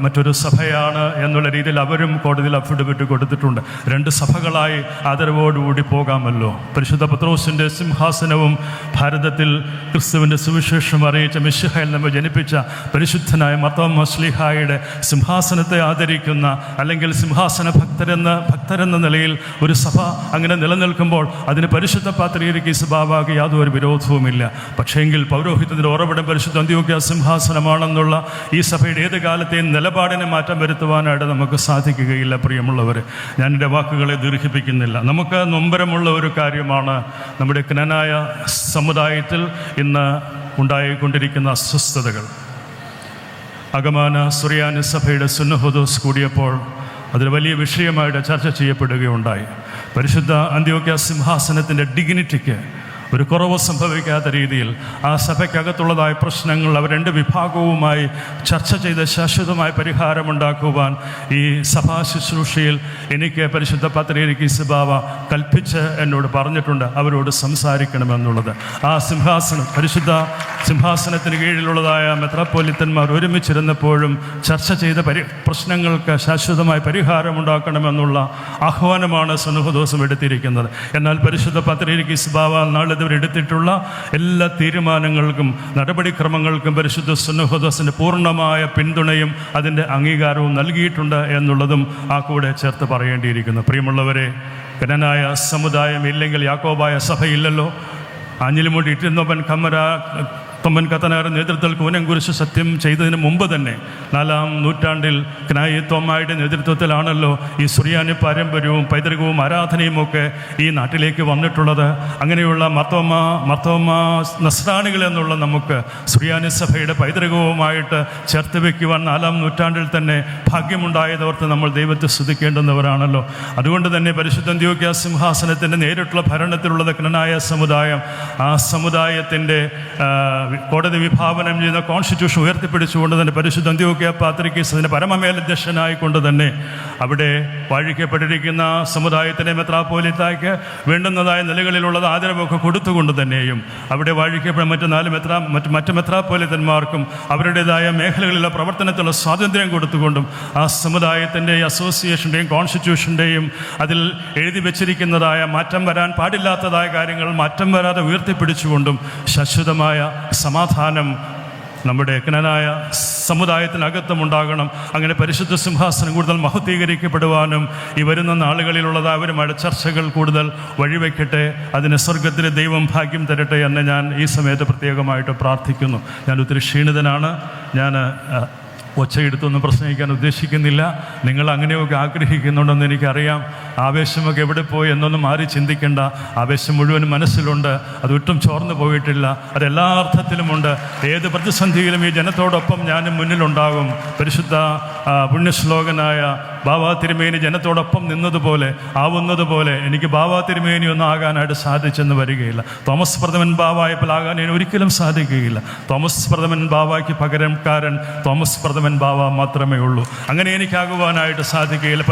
മറ്റൊരു സഭയാണ് എന്നുള്ള രീതിയിൽ അവരും കോടതിയിൽ അഫിഡവിറ്റ് കൊടുത്തിട്ടുണ്ട്. 2 സഭകളായി ആദരവോടുകൂടി പോകാമല്ലോ. പരിശുദ്ധ പത്രോസിൻ്റെ സിംഹാസനവും ഭാരതത്തിൽ ക്രിസ്തുവിൻ്റെ സുവിശേഷം അറിയിച്ച മിശിഹായിൽ നമ്മൾ ജനിപ്പിച്ച പരിശുദ്ധനായ മർത്തോമാ ശ്ലീഹായുടെ സിംഹാസനത്തെ ആദരിക്കുന്ന, അല്ലെങ്കിൽ സിംഹാസന ഭക്തരെന്ന നിലയിൽ ഒരു സഭ അങ്ങനെ നിലനിൽക്കുമ്പോൾ അതിന് പരിശുദ്ധ പാത്രിയർക്കീസ് ബാബാക്ക് യാതൊരു വിരോധവുമില്ല. പക്ഷേങ്കിൽ പൗരോഹിത്യത്തിൻ്റെ ഉറവിടം പരിശുദ്ധ അന്ത്യോക്യ സിംഹാസനമാണെന്നുള്ള ഈ സഭയുടെ ഏത് കാലത്തെയും നിലപാടിനെ മാറ്റം വരുത്തുവാനായിട്ട് നമുക്ക് സാധിക്കുകയില്ല. പ്രിയമുള്ളവർ, ഞാൻ എൻ്റെ വാക്കുകളെ ദീർഘിപ്പിക്കുന്നില്ല. നമുക്ക് നൊമ്പരമുള്ള ഒരു കാര്യമാണ് നമ്മുടെ ക്നാനായ സമുദായത്തിൽ ഇന്ന് ഉണ്ടായിക്കൊണ്ടിരിക്കുന്ന അസ്വസ്ഥതകൾ. അഗമാന സുറിയാനി സഭയുടെ സുന്നഹദോസ് കൂടിയപ്പോൾ അതൊരു വലിയ വിഷയമായിട്ട് ചർച്ച ചെയ്യപ്പെടുകയുണ്ടായി. പരിശുദ്ധ അന്ത്യോക്യ സിംഹാസനത്തിൻ്റെ ഡിഗ്നിറ്റിക്ക് ഒരു കുറവ് സംഭവിക്കാത്ത രീതിയിൽ ആ സഭയ്ക്കകത്തുള്ളതായ പ്രശ്നങ്ങൾ അവർ 2 വിഭാഗവുമായി ചർച്ച ചെയ്ത് ശാശ്വതമായ പരിഹാരമുണ്ടാക്കുവാൻ ഈ സഭാ ശുശ്രൂഷയിൽ എനിക്ക് പരിശുദ്ധ പാത്രിയർക്കീസ് ബാവ കൽപ്പിച്ച് എന്നോട് പറഞ്ഞിട്ടുണ്ട് അവരോട് സംസാരിക്കണമെന്നുള്ളത്. ആ പരിശുദ്ധ സിംഹാസനത്തിന് കീഴിലുള്ളതായ മെത്രാപ്പൊലീത്തന്മാർ ഒരുമിച്ചിരുന്നപ്പോഴും ചർച്ച ചെയ്ത പ്രശ്നങ്ങൾക്ക് ശാശ്വതമായ പരിഹാരമുണ്ടാക്കണമെന്നുള്ള ആഹ്വാനമാണ് സുന്നഹദോസും എടുത്തിരിക്കുന്നത്. എന്നാൽ പരിശുദ്ധ പാത്രിയർക്കീസ് ബാവ എടുത്തിട്ടുള്ള എല്ലാ തീരുമാനങ്ങൾക്കും നടപടിക്രമങ്ങൾക്കും പരിശുദ്ധ സുന്നഹദോസിൻ്റെ പൂർണ്ണമായ പിന്തുണയും അതിൻ്റെ അംഗീകാരവും നൽകിയിട്ടുണ്ട് എന്നുള്ളതും ആ കൂടെ ചേർത്ത് പറയേണ്ടിയിരിക്കുന്നു. പ്രിയമുള്ളവരെ, ക്നാനായ സമുദായം ഇല്ലെങ്കിൽ യാക്കോബായ സഭയില്ലല്ലോ. ആഞ്ഞിലിമുടി ഇട്ടിരുന്നവൻ തൊമ്മൻ കത്തനാർ നേതൃത്വത്തിൽ കൂനംകുരിശ് സത്യം ചെയ്തതിന് മുമ്പ് തന്നെ 4-ാം നൂറ്റാണ്ടിൽ ക്നായി തോമായുടെ നേതൃത്വത്തിലാണല്ലോ ഈ സുറിയാനി പാരമ്പര്യവും പൈതൃകവും ആരാധനയും ഒക്കെ ഈ നാട്ടിലേക്ക് വന്നിട്ടുള്ളത്. അങ്ങനെയുള്ള മർത്തോമാ നസ്രാണികൾ എന്നുള്ള നമുക്ക് സുറിയാനി സഭയുടെ പൈതൃകവുമായിട്ട് ചേർത്ത് വയ്ക്കുവാൻ 4-ാം നൂറ്റാണ്ടിൽ തന്നെ ഭാഗ്യമുണ്ടായതോർത്ത് നമ്മൾ ദൈവത്തെ സ്തുതിക്കേണ്ടുന്നവരാണല്ലോ. അതുകൊണ്ട് തന്നെ പരിശുദ്ധ അന്ത്യോക്യ സിംഹാസനത്തിൻ്റെ നേരിട്ടുള്ള ഭരണത്തിലുള്ളത് ക്നാനായ സമുദായം. ആ സമുദായത്തിൻ്റെ കോടതി വിഭാവനം ചെയ്യുന്ന കോൺസ്റ്റിറ്റ്യൂഷൻ ഉയർത്തിപ്പിടിച്ചുകൊണ്ട് തന്നെ പരിശുദ്ധ അന്ത്യോക്യ പാത്രിക്കീസ് അതിൻ്റെ പരമമേലധ്യക്ഷനായിക്കൊണ്ട് തന്നെ അവിടെ വാഴിക്കപ്പെട്ടിരിക്കുന്ന സമുദായത്തിലെ മെത്രാപ്പോലിത്തായ്ക്ക് വേണ്ടുന്നതായ നിലകളിലുള്ളത് ആദരവൊക്കെ കൊടുത്തുകൊണ്ട് തന്നെയും അവിടെ വാഴിക്കപ്പെടുന്ന മറ്റ് മെത്രാപ്പോലിത്തന്മാർക്കും അവരുടേതായ മേഖലകളിലുള്ള പ്രവർത്തനത്തിലുള്ള സ്വാതന്ത്ര്യം കൊടുത്തുകൊണ്ടും ആ സമുദായത്തിൻ്റെ അസോസിയേഷൻ്റെയും കോൺസ്റ്റിറ്റ്യൂഷൻ്റെയും അതിൽ എഴുതി വെച്ചിരിക്കുന്നതായ മാറ്റം വരാൻ പാടില്ലാത്തതായ കാര്യങ്ങൾ മാറ്റം വരാതെ ഉയർത്തിപ്പിടിച്ചുകൊണ്ടും ശാശ്വതമായ സമാധാനം നമ്മുടെ കനനായ സമുദായത്തിനകത്തുമുണ്ടാകണം. അങ്ങനെ പരിശുദ്ധ സിംഹാസനം കൂടുതൽ മഹത്വീകരിക്കപ്പെടുവാനും ഈ വരുന്ന നാളുകളിലുള്ളതാവരുമായ ചർച്ചകൾ കൂടുതൽ വഴിവെക്കട്ടെ. അതിന് സ്വർഗത്തിലെ ദൈവം ഭാഗ്യം തരട്ടെ എന്ന് ഞാൻ ഈ സമയത്ത് പ്രത്യേകമായിട്ട് പ്രാർത്ഥിക്കുന്നു. ഞാൻ ഒത്തിരി ക്ഷീണിതനാണ്. ഞാൻ ഒച്ചയെടുത്തൊന്നും പ്രസംഗിക്കാൻ ഉദ്ദേശിക്കുന്നില്ല. നിങ്ങൾ അങ്ങനെയൊക്കെ ആഗ്രഹിക്കുന്നുണ്ടെന്ന് എനിക്കറിയാം. ആവേശമൊക്കെ എവിടെ പോയി എന്നൊന്നും ആരും ചിന്തിക്കേണ്ട. ആവേശം മുഴുവൻ മനസ്സിലുണ്ട്. അതൊട്ടും ചോർന്നു പോയിട്ടില്ല. അതെല്ലാ അർത്ഥത്തിലുമുണ്ട്. ഏത് പ്രതിസന്ധിയിലും ഈ ജനത്തോടൊപ്പം ഞാനും മുന്നിലുണ്ടാകും. പരിശുദ്ധ പുണ്യശ്ലോകനായ ബാവാ തിരുമേനി ജനത്തോടൊപ്പം നിന്നതുപോലെ ആവുന്നതുപോലെ എനിക്ക് ബാവാ തിരുമേനി ഒന്നും ആകാനായിട്ട് സാധിച്ചെന്ന് വരികയില്ല. തോമസ് പ്രഥമൻ ബാവായപ്പോൾ ആകാൻ എനിക്ക് ഒരിക്കലും സാധിക്കുകയില്ല. തോമസ് പ്രഥമൻ ബാവായ്ക്ക് പകരക്കാരൻ തോമസ് പ്രഥമൻ ബാവ മാത്രമേ ഉള്ളൂ. അങ്ങനെ എനിക്കാകുവാനായിട്ട് സാധിക്കുകയില്ല.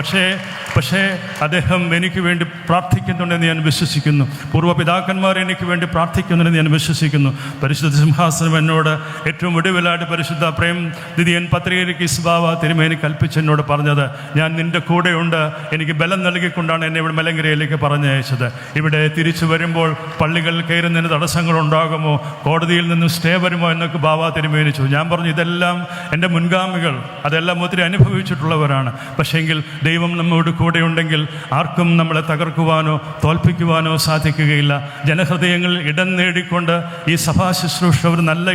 പക്ഷേ അദ്ദേഹം എനിക്ക് വേണ്ടി പ്രാർത്ഥിക്കുന്നുണ്ടെന്ന് ഞാൻ വിശ്വസിക്കുന്നു. പൂർവ്വപിതാക്കന്മാർ എനിക്ക് വേണ്ടി പ്രാർത്ഥിക്കുന്നുണ്ടെന്ന് ഞാൻ വിശ്വസിക്കുന്നു. പരിശുദ്ധ സിംഹാസനം എന്നോട് ഏറ്റവും ഒടുവിലായിട്ട് പരിശുദ്ധ പ്രേം ദിദിയൻ പത്രികീസ് ബാവ തിരുമേനി കൽപ്പിച്ചെന്നോട് പറഞ്ഞത്, ഞാൻ നിൻ്റെ കൂടെയുണ്ട്, എനിക്ക് ബലം നൽകിക്കൊണ്ടാണ് എന്നെ ഇവിടെ മലങ്കരയിലേക്ക് പറഞ്ഞയച്ചത്. ഇവിടെ തിരിച്ചു വരുമ്പോൾ പള്ളികളിൽ കയറുന്നതിന് തടസ്സങ്ങളുണ്ടാകുമോ, കോടതിയിൽ നിന്നും സ്റ്റേ വരുമോ എന്നൊക്കെ ബാവ തിരുമേനിച്ചു. ഞാൻ പറഞ്ഞു, ഇതെല്ലാം എൻ്റെ മുൻഗാമികൾ അതെല്ലാം ഒത്തിരി അനുഭവിച്ചിട്ടുള്ളവരാണ്. പക്ഷേങ്കിൽ ദൈവം നമ്മോട് കൂടെയുണ്ടെങ്കിൽ ആർക്കും നമ്മളെ തകർക്കുവാനോ തോൽപ്പിക്കുവാനോ സാധിക്കുകയില്ല. ജനഹൃദയങ്ങളിൽ ഇടം നേടിക്കൊണ്ട് ഈ സഭാ ശുശ്രൂഷ ഒരു നല്ല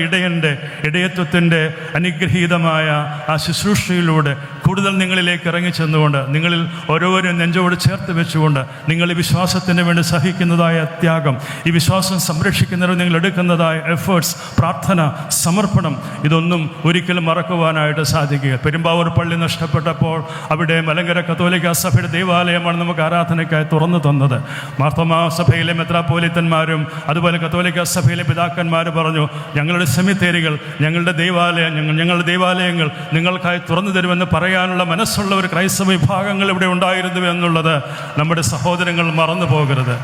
ഇടയത്വത്തിൻ്റെ അനുഗ്രഹീതമായ ആ ശുശ്രൂഷയിലൂടെ കൂടുതൽ നിങ്ങളിലേക്ക് ഇറങ്ങിച്ചെന്നുകൊണ്ട് നിങ്ങളിൽ ഓരോരും നെഞ്ചോട് ചേർത്ത് വെച്ചുകൊണ്ട് നിങ്ങൾ ഈ വിശ്വാസത്തിന് വേണ്ടി സഹിക്കുന്നതായ ത്യാഗം, ഈ വിശ്വാസം സംരക്ഷിക്കുന്നതിന് നിങ്ങൾ എടുക്കുന്നതായ എഫേർട്സ്, പ്രാർത്ഥന, സമർപ്പണം, ഇതൊന്നും ഒരിക്കലും മറക്കുവാനായിട്ട് സാധിക്കുക. പെരുമ്പാവൂർ പള്ളി നഷ്ടപ്പെട്ടപ്പോൾ അവിടെ മലങ്കര കത്തോലിക്ക സഭയുടെ ദേവാലയമാണ് നമുക്ക് ആരാധനയ്ക്കായി തുറന്നു തന്നത്. മാർത്തോമാ സഭയിലെ മെത്രാപ്പോലിത്തന്മാരും അതുപോലെ കത്തോലിക്ക സഭയിലെ പിതാക്കന്മാർ പറഞ്ഞു, ഞങ്ങളുടെ സെമിത്തേരികൾ, ഞങ്ങളുടെ ദേവാലയങ്ങൾ നിങ്ങൾക്കായി തുറന്നു തരുമെന്ന് പറയാനുള്ള മനസ്സുള്ള ഒരു ക്രൈസ്തവ വിഭാഗങ്ങൾ ഇവിടെ ഉണ്ടായിരുന്നു എന്നുള്ളത് നമ്മുടെ സഹോദരങ്ങൾ മറന്നു പോകരുത്.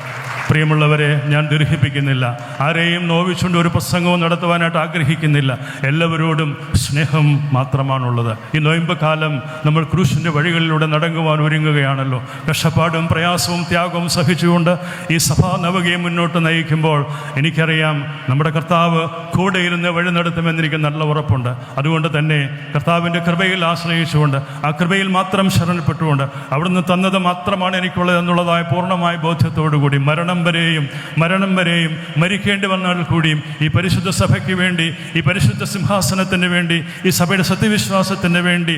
പ്രിയമുള്ളവരെ, ഞാൻ ദീർഘിപ്പിക്കുന്നില്ല. ആരെയും നോവിച്ചുകൊണ്ട് ഒരു പ്രസംഗവും നടത്തുവാനായിട്ട് ആഗ്രഹിക്കുന്നില്ല. എല്ലാവരോടും സ്നേഹം മാത്രമാണുള്ളത്. ഈ നോയമ്പ് കാലം നമ്മൾ ക്രൂശിൻ്റെ വഴികളിലൂടെ നടങ്ങുവാൻ ഒരുങ്ങുകയാണല്ലോ. കഷ്ടപ്പാടും പ്രയാസവും ത്യാഗവും സഹിച്ചുകൊണ്ട് ഈ സഭാ നവകയെ മുന്നോട്ട് നയിക്കുമ്പോൾ എനിക്കറിയാം നമ്മുടെ കർത്താവ് കൂടെ ഇരുന്ന് വഴി നടത്തുമെന്ന് എനിക്ക് നല്ല ഉറപ്പുണ്ട്. അതുകൊണ്ട് തന്നെ കർത്താവിൻ്റെ കൃപയിൽ ആശ്രയിച്ചുകൊണ്ട് ആ കൃപയിൽ മാത്രം ശരണപ്പെട്ടുകൊണ്ട് അവിടുന്ന് തന്നത് മാത്രമാണ് എനിക്കുള്ളത് എന്നുള്ളതായ പൂർണ്ണമായ ബോധ്യത്തോടു കൂടി മരണം വരെയും മരിക്കേണ്ടി വന്നാൽ കൂടിയും ഈ പരിശുദ്ധ സഭയ്ക്ക് വേണ്ടി, ഈ പരിശുദ്ധ സിംഹാസനത്തിന് വേണ്ടി, ഈ സഭയുടെ സത്യവിശ്വാസത്തിന് വേണ്ടി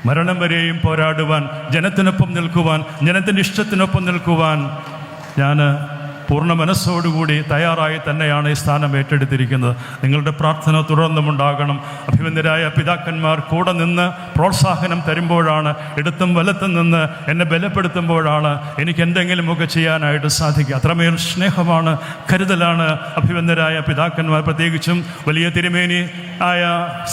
മരണം വരെയും പോരാടുവാൻ, ജനത്തിനൊപ്പം നിൽക്കുവാൻ, ജനത്തിൻ്റെ ഇഷ്ടത്തിനൊപ്പം നിൽക്കുവാൻ ഞാൻ പൂർണ്ണ മനസ്സോടുകൂടി തയ്യാറായി തന്നെയാണ് ഈ സ്ഥാനം ഏറ്റെടുത്തിരിക്കുന്നത്. നിങ്ങളുടെ പ്രാർത്ഥന തുടർന്നുമുണ്ടാകണം. അഭിമന്യരായ പിതാക്കന്മാർ കൂടെ നിന്ന് പ്രോത്സാഹനം തരുമ്പോഴാണ്, എടുത്തും വലത്തും നിന്ന് എന്നെ ബലപ്പെടുത്തുമ്പോഴാണ് എനിക്ക് എന്തെങ്കിലുമൊക്കെ ചെയ്യാനായിട്ട് സാധിക്കുക. അത്രമേൽ സ്നേഹമാണ്, കരുതലാണ് അഭിമന്യരായ പിതാക്കന്മാർ. പ്രത്യേകിച്ചും വലിയ തിരുമേനി ആയ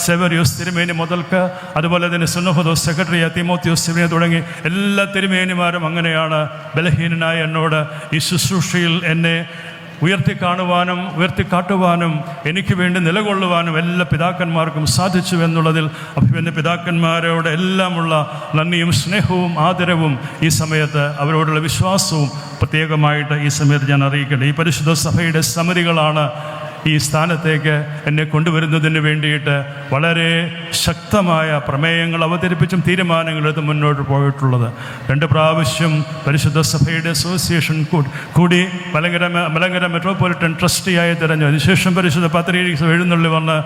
സെവറിയോസ് തിരുമേനി മുതൽക്ക് അതുപോലെ തന്നെ സുന്നഹദോസ് സെക്രട്ടറി തിമോത്തിയോസ് തിരുമേനി തുടങ്ങി എല്ലാ തിരുമേനിമാരും അങ്ങനെയാണ് ബലഹീനനായ എന്നോട് ഈ ശുശ്രൂഷയിൽ എന്നെ ഉയർത്തിക്കാണുവാനും ഉയർത്തിക്കാട്ടുവാനും എനിക്ക് വേണ്ടി നിലകൊള്ളുവാനും എല്ലാ പിതാക്കന്മാർക്കും സാധിച്ചു എന്നുള്ളതിൽ അഭിമന്യ പിതാക്കന്മാരോട് എല്ലാമുള്ള നന്ദിയും സ്നേഹവും ആദരവും ഈ സമയത്ത് അവരോടുള്ള വിശ്വാസവും പ്രത്യേകമായിട്ട് ഈ സമയത്ത് ഞാൻ അറിയിക്കട്ടെ. ഈ പരിശുദ്ധ സഭയുടെ സമിതികളാണ് ഈ സ്ഥാനത്തേക്ക് എന്നെ കൊണ്ടുവരുന്നതിന് വേണ്ടിയിട്ട് വളരെ ശക്തമായ പ്രമേയങ്ങൾ അവതരിപ്പിച്ചും തീരുമാനങ്ങളെടുത്ത് മുന്നോട്ട് പോയിട്ടുള്ളത്. 2 പ്രാവശ്യം പരിശുദ്ധ സഭയുടെ അസോസിയേഷൻ കൂടി മലങ്കര മെട്രോപൊളിറ്റൻ ട്രസ്റ്റിയായി തിരഞ്ഞു. അതിനുശേഷം പരിശുദ്ധ പത്രിക എഴുന്നള്ളി വന്ന്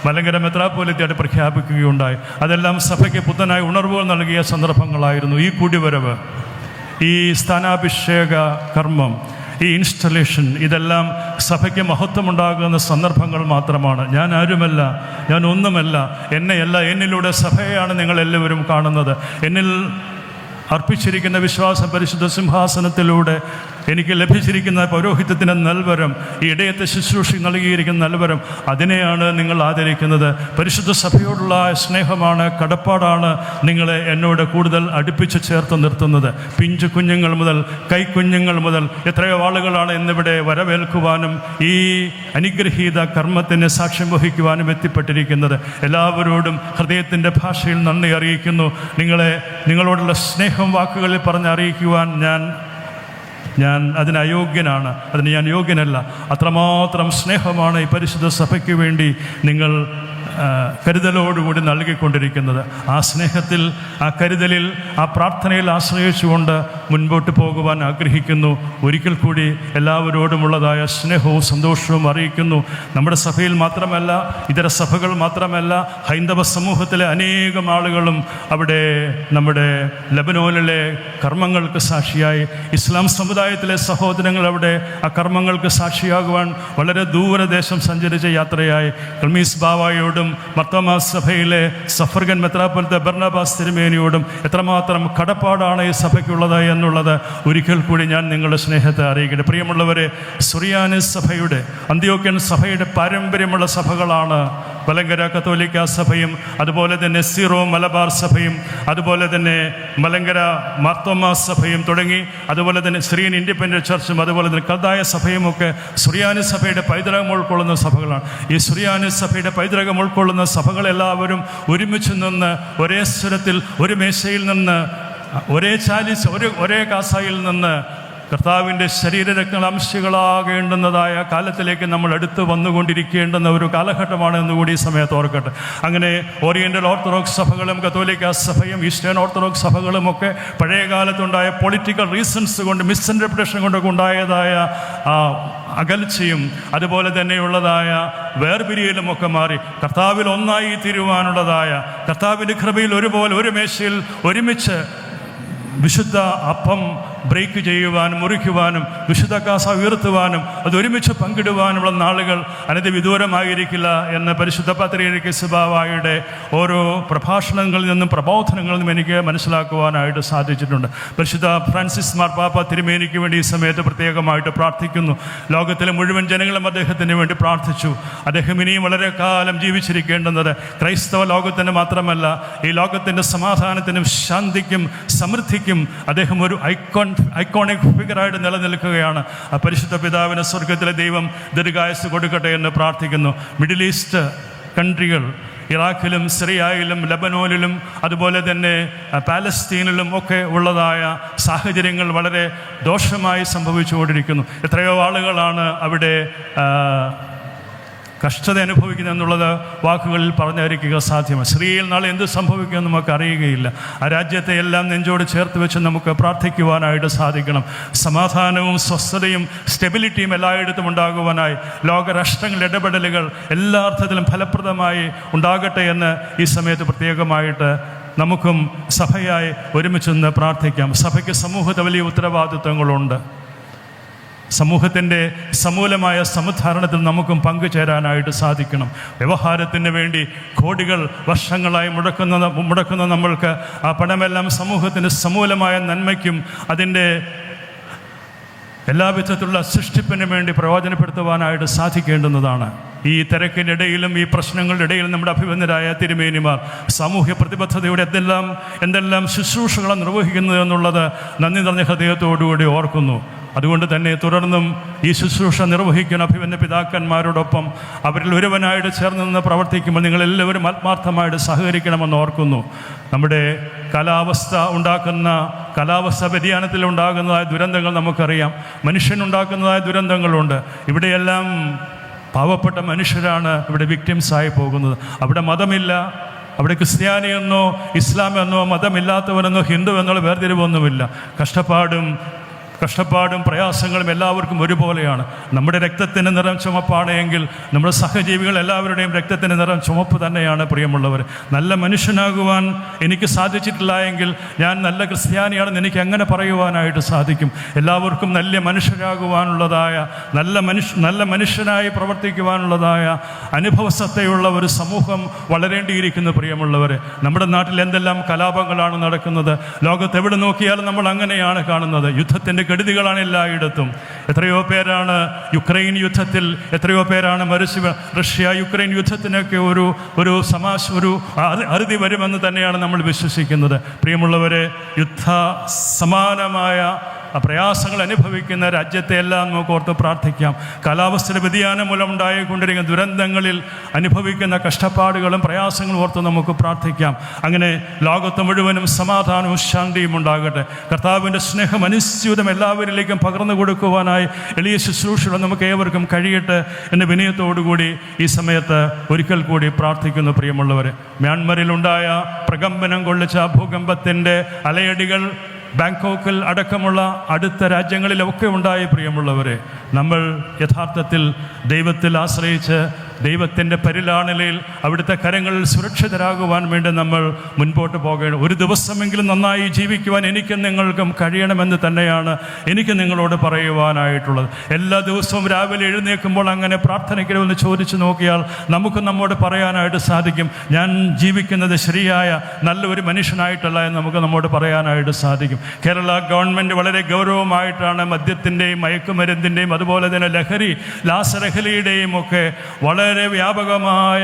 മലങ്കര മെത്രാപ്പൊലിത്തയായിട്ട് പ്രഖ്യാപിക്കുകയുണ്ടായി. അതെല്ലാം സഭയ്ക്ക് പുത്തനായി ഉണർവുകൾ നൽകിയ സന്ദർഭങ്ങളായിരുന്നു. ഈ കൂടിവരവ്, ഈ സ്ഥാനാഭിഷേക കർമ്മം, ഈ ഇൻസ്റ്റലേഷൻ, ഇതെല്ലാം സഭയ്ക്ക് മഹത്വമുണ്ടാകുന്ന സന്ദർഭങ്ങൾ മാത്രമാണ്. ഞാൻ ആരുമല്ല, ഞാൻ ഒന്നുമല്ല, എന്നെയല്ല, എന്നിലൂടെ സഭയെയാണ് നിങ്ങളെല്ലാവരും കാണുന്നത്. എന്നിൽ അർപ്പിച്ചിരിക്കുന്ന വിശ്വാസം പരിശുദ്ധ സിംഹാസനത്തിലൂടെ എനിക്ക് ലഭിച്ചിരിക്കുന്ന പൗരോഹിത്യത്തിൻ്റെ നൽവരം, ഈ ഇടയത്തെ ശുശ്രൂഷ നൽകിയിരിക്കുന്ന നൽവരം, അതിനെയാണ് നിങ്ങൾ ആദരിക്കുന്നത്. പരിശുദ്ധ സഭയോടുള്ള സ്നേഹമാണ്, കടപ്പാടാണ് നിങ്ങളെ എന്നോട് കൂടുതൽ അടുപ്പിച്ച് ചേർത്ത് നിർത്തുന്നത്. പിഞ്ചു കുഞ്ഞുങ്ങൾ മുതൽ കൈക്കുഞ്ഞുങ്ങൾ മുതൽ എത്രയോ ആളുകളാണ് ഇന്നിവിടെ വരവേൽക്കുവാനും ഈ അനുഗ്രഹീത കർമ്മത്തിന് സാക്ഷ്യം വഹിക്കുവാനും എത്തിപ്പെട്ടിരിക്കുന്നത്. എല്ലാവരോടും ഹൃദയത്തിൻ്റെ ഭാഷയിൽ നന്ദി അറിയിക്കുന്നു. നിങ്ങളോടുള്ള സ്നേഹം വാക്കുകളിൽ പറഞ്ഞ് അറിയിക്കുവാൻ ഞാൻ അതിന് അയോഗ്യനാണ്, അതിന് ഞാൻ യോഗ്യനല്ല. അത്രമാത്രം സ്നേഹമാണ് ഈ പരിശുദ്ധ സഭയ്ക്ക് വേണ്ടി നിങ്ങൾ കരുതലോടുകൂടി നൽകിക്കൊണ്ടിരിക്കുന്നത്. ആ സ്നേഹത്തിൽ, ആ കരുതലിൽ, ആ പ്രാർത്ഥനയിൽ ആശ്രയിച്ചുകൊണ്ട് മുൻപോട്ട് പോകുവാൻ ആഗ്രഹിക്കുന്നു. ഒരിക്കൽ കൂടി എല്ലാവരോടുമുള്ളതായ സ്നേഹവും സന്തോഷവും അറിയിക്കുന്നു. നമ്മുടെ സഭയിൽ മാത്രമല്ല, ഇതര സഭകൾ മാത്രമല്ല, ഹൈന്ദവ സമൂഹത്തിലെ അനേകം ആളുകളും അവിടെ നമ്മുടെ ലെബനോനിലെ കർമ്മങ്ങൾക്ക് സാക്ഷിയായി, ഇസ്ലാം സമുദായത്തിലെ സഹോദരങ്ങൾ അവിടെ ആ കർമ്മങ്ങൾക്ക് സാക്ഷിയാകുവാൻ വളരെ ദൂരദേശം സഞ്ചരിച്ച യാത്രയായി ക്ലമീസ് ബാവായോടും മർത്തോമാ സഭയിലെ സഫർഗൻ മെത്രാപ്പൊലീത്ത ബർണബാസ് തിരുമേനിയോടും എത്രമാത്രം കടപ്പാടാണ് ഈ സഭയ്ക്കുള്ളത് എന്നുള്ളത് ഒരിക്കൽ കൂടി ഞാൻ നിങ്ങളുടെ സ്നേഹത്തെ അറിയിക്കട്ടെ. പ്രിയമുള്ളവരെ, സുറിയാനി സഭയുടെ, അന്ത്യോക്യൻ സഭയുടെ പാരമ്പര്യമുള്ള സഭകളാണ് മലങ്കര കത്തോലിക്ക സഭയും, അതുപോലെ തന്നെ സീറോ മലബാർ സഭയും, അതുപോലെ തന്നെ മലങ്കര മാർത്തോമാ സഭയും തുടങ്ങി, അതുപോലെ തന്നെ സിറിയൻ ഇൻഡിപെൻഡൻറ്റ് ചർച്ചും, അതുപോലെ തന്നെ കൽദായ സഭയും ഒക്കെ സുറിയാനി സഭയുടെ പൈതൃകം ഉൾക്കൊള്ളുന്ന സഭകളാണ്. ഈ സുറിയാനി സഭയുടെ പൈതൃകം ഉൾക്കൊള്ളുന്ന സഭകളെല്ലാവരും ഒരുമിച്ച് നിന്ന്, ഒരേ സ്വരത്തിൽ, ഒരു മേശയിൽ നിന്ന്, ഒരേ ചാലിസ്, ഒരേ കാസായിൽ നിന്ന് കർത്താവിൻ്റെ ശരീരരക്തംശികളാകേണ്ടുന്നതായ കാലത്തിലേക്ക് നമ്മൾ അടുത്ത് വന്നുകൊണ്ടിരിക്കേണ്ടുന്ന ഒരു കാലഘട്ടമാണ് എന്നുകൂടി ഈ സമയത്ത് ഓർക്കട്ടെ. അങ്ങനെ ഓറിയൻ്റൽ ഓർത്തഡോക്സ് സഭകളും കത്തോലിക്ക സഭയും ഈസ്റ്റേൺ ഓർത്തഡോക്സ് സഭകളും ഒക്കെ പഴയ കാലത്തുണ്ടായ പൊളിറ്റിക്കൽ റീസൺസ് കൊണ്ട്, മിസ്ഇൻ്റർപ്രിട്ടേഷൻ കൊണ്ടൊക്കെ ഉണ്ടായതായ അകൽച്ചയും അതുപോലെ തന്നെയുള്ളതായ വേർപിരിയലുമൊക്കെ മാറി കർത്താവിൽ ഒന്നായി തീരുവാനുള്ളതായ, കർത്താവിൻ്റെ കൃപയിൽ ഒരുപോലെ ഒരു മേശയിൽ ഒരുമിച്ച് വിശുദ്ധ അപ്പം ബ്രേക്ക് ചെയ്യുവാനും മുറിക്കുവാനും വിശുദ്ധ കാസ ഉയർത്തുവാനും അതൊരുമിച്ച് പങ്കിടുവാനുള്ള നാളുകൾ അനധിവിദൂരമായിരിക്കില്ല എന്ന് പരിശുദ്ധ പത്രിയർക്കീസ് ബാവായുടെ ഓരോ പ്രഭാഷണങ്ങളിൽ നിന്നും പ്രബോധനങ്ങളിൽ നിന്നും എനിക്ക് മനസ്സിലാക്കുവാനായിട്ട് സാധിച്ചിട്ടുണ്ട്. പരിശുദ്ധ ഫ്രാൻസിസ് മാർപ്പാപ്പ തിരുമേനിക്ക് വേണ്ടി ഈ സമയത്ത് പ്രത്യേകമായിട്ട് പ്രാർത്ഥിക്കുന്നു. ലോകത്തിലെ മുഴുവൻ ജനങ്ങളും അദ്ദേഹത്തിന് വേണ്ടി പ്രാർത്ഥിച്ചു. അദ്ദേഹം ഇനിയും വളരെ കാലം ജീവിച്ചിരിക്കേണ്ടുന്നത് ക്രൈസ്തവ ലോകത്തിന് മാത്രമല്ല, ഈ ലോകത്തിൻ്റെ സമാധാനത്തിനും ശാന്തിക്കും സമൃദ്ധിക്കും അദ്ദേഹം ഒരു ഐക്കോണിക് ഫിഗറായിട്ട് നിലനിൽക്കുകയാണ്. ആ പരിശുദ്ധ പിതാവിന് സ്വർഗത്തിലെ ദൈവം ദീർഘായുസ്സ് കൊടുക്കട്ടെ എന്ന് പ്രാർത്ഥിക്കുന്നു. മിഡിൽ ഈസ്റ്റ് കൺട്രികൾ, ഇറാഖിലും സിറിയയിലും ലബനോനിലും അതുപോലെ തന്നെ പാലസ്തീനിലും ഒക്കെ ഉള്ളതായ സാഹചര്യങ്ങൾ വളരെ ദോഷമായി സംഭവിച്ചുകൊണ്ടിരിക്കുന്നു. എത്രയോ ആളുകളാണ് അവിടെ കഷ്ടത അനുഭവിക്കുന്നത് എന്നുള്ളത് വാക്കുകളിൽ പറഞ്ഞറിയിക്കുക സാധ്യമല്ല. സിറിയയിൽ നാളെ എന്ത് സംഭവിക്കുമെന്ന് നമുക്ക് അറിയുകയില്ല. ആ രാജ്യത്തെ എല്ലാം നെഞ്ചോട് ചേർത്ത് വെച്ച് നമുക്ക് പ്രാർത്ഥിക്കുവാനായിട്ട് സാധിക്കണം. സമാധാനവും സ്വസ്ഥതയും സ്റ്റെബിലിറ്റിയും എല്ലായിടത്തും ഉണ്ടാകുവാനായി ലോകരാഷ്ട്രങ്ങളുടെ ഇടപെടലുകൾ എല്ലാ അർത്ഥത്തിലും ഫലപ്രദമായി ഉണ്ടാകട്ടെ എന്ന് ഈ സമയത്ത് പ്രത്യേകമായിട്ട് നമുക്കും സഭയായി ഒരുമിച്ച് നിന്ന് പ്രാർത്ഥിക്കാം. സഭയ്ക്ക് സമൂഹത്തെ വലിയ ഉത്തരവാദിത്വങ്ങളുണ്ട്. സമൂഹത്തിൻ്റെ സമൂലമായ സമുദ്ധാരണത്തിൽ നമുക്കും പങ്കുചേരാനായിട്ട് സാധിക്കണം. വ്യവഹാരത്തിന് വേണ്ടി കോടികൾ വർഷങ്ങളായി മുടക്കുന്ന നമ്മൾക്ക് ആ പണമെല്ലാം സമൂഹത്തിൻ്റെ സമൂലമായ നന്മയ്ക്കും അതിൻ്റെ എല്ലാവിധത്തിലുള്ള സൃഷ്ടിപ്പിന് വേണ്ടി പ്രയോജനപ്പെടുത്തുവാനായിട്ട് സാധിക്കേണ്ടുന്നതാണ്. ഈ തിരക്കിനിടയിലും ഈ പ്രശ്നങ്ങളുടെ ഇടയിലും നമ്മുടെ അഭിമന്യരായ തിരുമേനിമാർ സാമൂഹ്യ പ്രതിബദ്ധതയുടെ എന്തെല്ലാം ശുശ്രൂഷകളാണ് നിർവഹിക്കുന്നത് എന്നുള്ളത് നന്ദി നിറഞ്ഞ ഹൃദയത്തോടുകൂടി ഓർക്കുന്നു. അതുകൊണ്ട് തന്നെ തുടർന്നും ഈ ശുശ്രൂഷ നിർവഹിക്കുന്ന അഭിമന്യ പിതാക്കന്മാരോടൊപ്പം അവരിൽ ഒരുവനായിട്ട് ചേർന്ന് നിന്ന് പ്രവർത്തിക്കുമ്പോൾ നിങ്ങളെല്ലാവരും ആത്മാർത്ഥമായിട്ട് സഹകരിക്കണമെന്ന് ഓർക്കുന്നു. നമ്മുടെ കാലാവസ്ഥ വ്യതിയാനത്തിൽ ഉണ്ടാകുന്നതായ ദുരന്തങ്ങൾ നമുക്കറിയാം. മനുഷ്യനുണ്ടാക്കുന്നതായ ദുരന്തങ്ങളുണ്ട്. ഇവിടെയെല്ലാം പാവപ്പെട്ട മനുഷ്യരാണ് ഇവിടെ വിക്ടിംസായി പോകുന്നത്. അവിടെ മതമില്ല, അവിടെ ക്രിസ്ത്യാനിയെന്നോ ഇസ്ലാമെന്നോ മതമില്ലാത്തവനെന്നോ ഹിന്ദു എന്നുള്ള വേർതിരിവൊന്നുമില്ല. കഷ്ടപ്പാടും പ്രയാസങ്ങളും എല്ലാവർക്കും ഒരുപോലെയാണ്. നമ്മുടെ രക്തത്തിൻ്റെ നിറം ചുമപ്പാണ് എങ്കിൽ നമ്മുടെ സഹജീവികൾ എല്ലാവരുടെയും രക്തത്തിൻ്റെ നിറം ചുമപ്പ് തന്നെയാണ്. പ്രിയമുള്ളവർ, നല്ല മനുഷ്യനാകുവാൻ എനിക്ക് സാധിച്ചിട്ടില്ല എങ്കിൽ ഞാൻ നല്ല ക്രിസ്ത്യാനിയാണെന്ന് എനിക്ക് എങ്ങനെ പറയുവാനായിട്ട് സാധിക്കും? എല്ലാവർക്കും നല്ല മനുഷ്യരാകുവാനുള്ളതായ നല്ല മനുഷ്യനായി പ്രവർത്തിക്കുവാനുള്ളതായ അനുഭവസത്തയുള്ള ഒരു സമൂഹം വളരേണ്ടിയിരിക്കുന്നു. പ്രിയമുള്ളവരെ, നമ്മുടെ നാട്ടിൽ എന്തെല്ലാം കലാപങ്ങളാണ് നടക്കുന്നത്. ലോകത്ത് എവിടെ നോക്കിയാലും നമ്മൾ അങ്ങനെയാണ് കാണുന്നത്. യുദ്ധത്തിൻ്റെ കെടുതികളാണ് എല്ലായിടത്തും. എത്രയോ പേരാണ് യുക്രൈൻ യുദ്ധത്തിൽ, എത്രയോ പേരാണ് മരിച്ചു. റഷ്യ യുക്രൈൻ യുദ്ധത്തിനൊക്കെ ഒരു അറുതി വരുമെന്ന് തന്നെയാണ് നമ്മൾ വിശ്വസിക്കുന്നത്. പ്രിയമുള്ളവരെ, യുദ്ധ സമാനമായ പ്രയാസങ്ങൾ അനുഭവിക്കുന്ന രാജ്യത്തെ എല്ലാം നമുക്ക് ഓർത്ത് പ്രാർത്ഥിക്കാം. കാലാവസ്ഥയുടെ വ്യതിയാനം മൂലം ഉണ്ടായിക്കൊണ്ടിരിക്കുന്ന ദുരന്തങ്ങളിൽ അനുഭവിക്കുന്ന കഷ്ടപ്പാടുകളും പ്രയാസങ്ങളും ഓർത്ത് നമുക്ക് പ്രാർത്ഥിക്കാം. അങ്ങനെ ലോകത്ത് മുഴുവനും സമാധാനവും ശാന്തിയും ഉണ്ടാകട്ടെ. കർത്താവിൻ്റെ സ്നേഹം അനുസ്യൂതം എല്ലാവരിലേക്കും പകർന്നു കൊടുക്കുവാനായി എളിയ ശുശ്രൂഷകൾ നമുക്ക് ഏവർക്കും കഴിയട്ടെ എന്ന് വിനയത്തോടുകൂടി ഈ സമയത്ത് ഒരിക്കൽ കൂടി പ്രാർത്ഥിക്കുന്നു. പ്രിയമുള്ളവർ, മ്യാൻമറിലുണ്ടായ പ്രകമ്പനം കൊള്ളിച്ച ഭൂകമ്പത്തിൻ്റെ അലയടികൾ ബാങ്കോക്കിൽ അടക്കമുള്ള അടുത്ത രാജ്യങ്ങളിലൊക്കെ ഉണ്ടായി. പ്രിയമുള്ളവരെ, നമ്മൾ യഥാർത്ഥത്തിൽ ദൈവത്തിൽ ആശ്രയിച്ച് ദൈവത്തിൻ്റെ പരിലാളനയിൽ അവിടുത്തെ കരങ്ങളിൽ സുരക്ഷിതരാകുവാൻ വേണ്ടി നമ്മൾ മുൻപോട്ട് പോകണം. ഒരു ദിവസമെങ്കിലും നന്നായി ജീവിക്കുവാൻ എനിക്കും നിങ്ങൾക്കും കഴിയണമെന്ന് തന്നെയാണ് എനിക്ക് നിങ്ങളോട് പറയുവാനായിട്ടുള്ളത്. എല്ലാ ദിവസവും രാവിലെ എഴുന്നേൽക്കുമ്പോൾ അങ്ങനെ പ്രാർത്ഥനയ്ക്കിടുമെന്ന് ചോദിച്ചു നോക്കിയാൽ നമുക്ക് നമ്മോട് പറയാനായിട്ട് സാധിക്കും, ഞാൻ ജീവിക്കുന്നത് ശരിയായ നല്ലൊരു മനുഷ്യനായിട്ടല്ല എന്ന് നമുക്ക് നമ്മോട് പറയാനായിട്ട് സാധിക്കും. കേരള ഗവൺമെൻറ് വളരെ ഗൗരവമായിട്ടാണ് മദ്യത്തിൻ്റെയും മയക്കുമരുന്നിൻ്റെയും അതുപോലെ തന്നെ രാസലഹരിയുടെയും ഒക്കെ വളരെ വ്യാപകമായ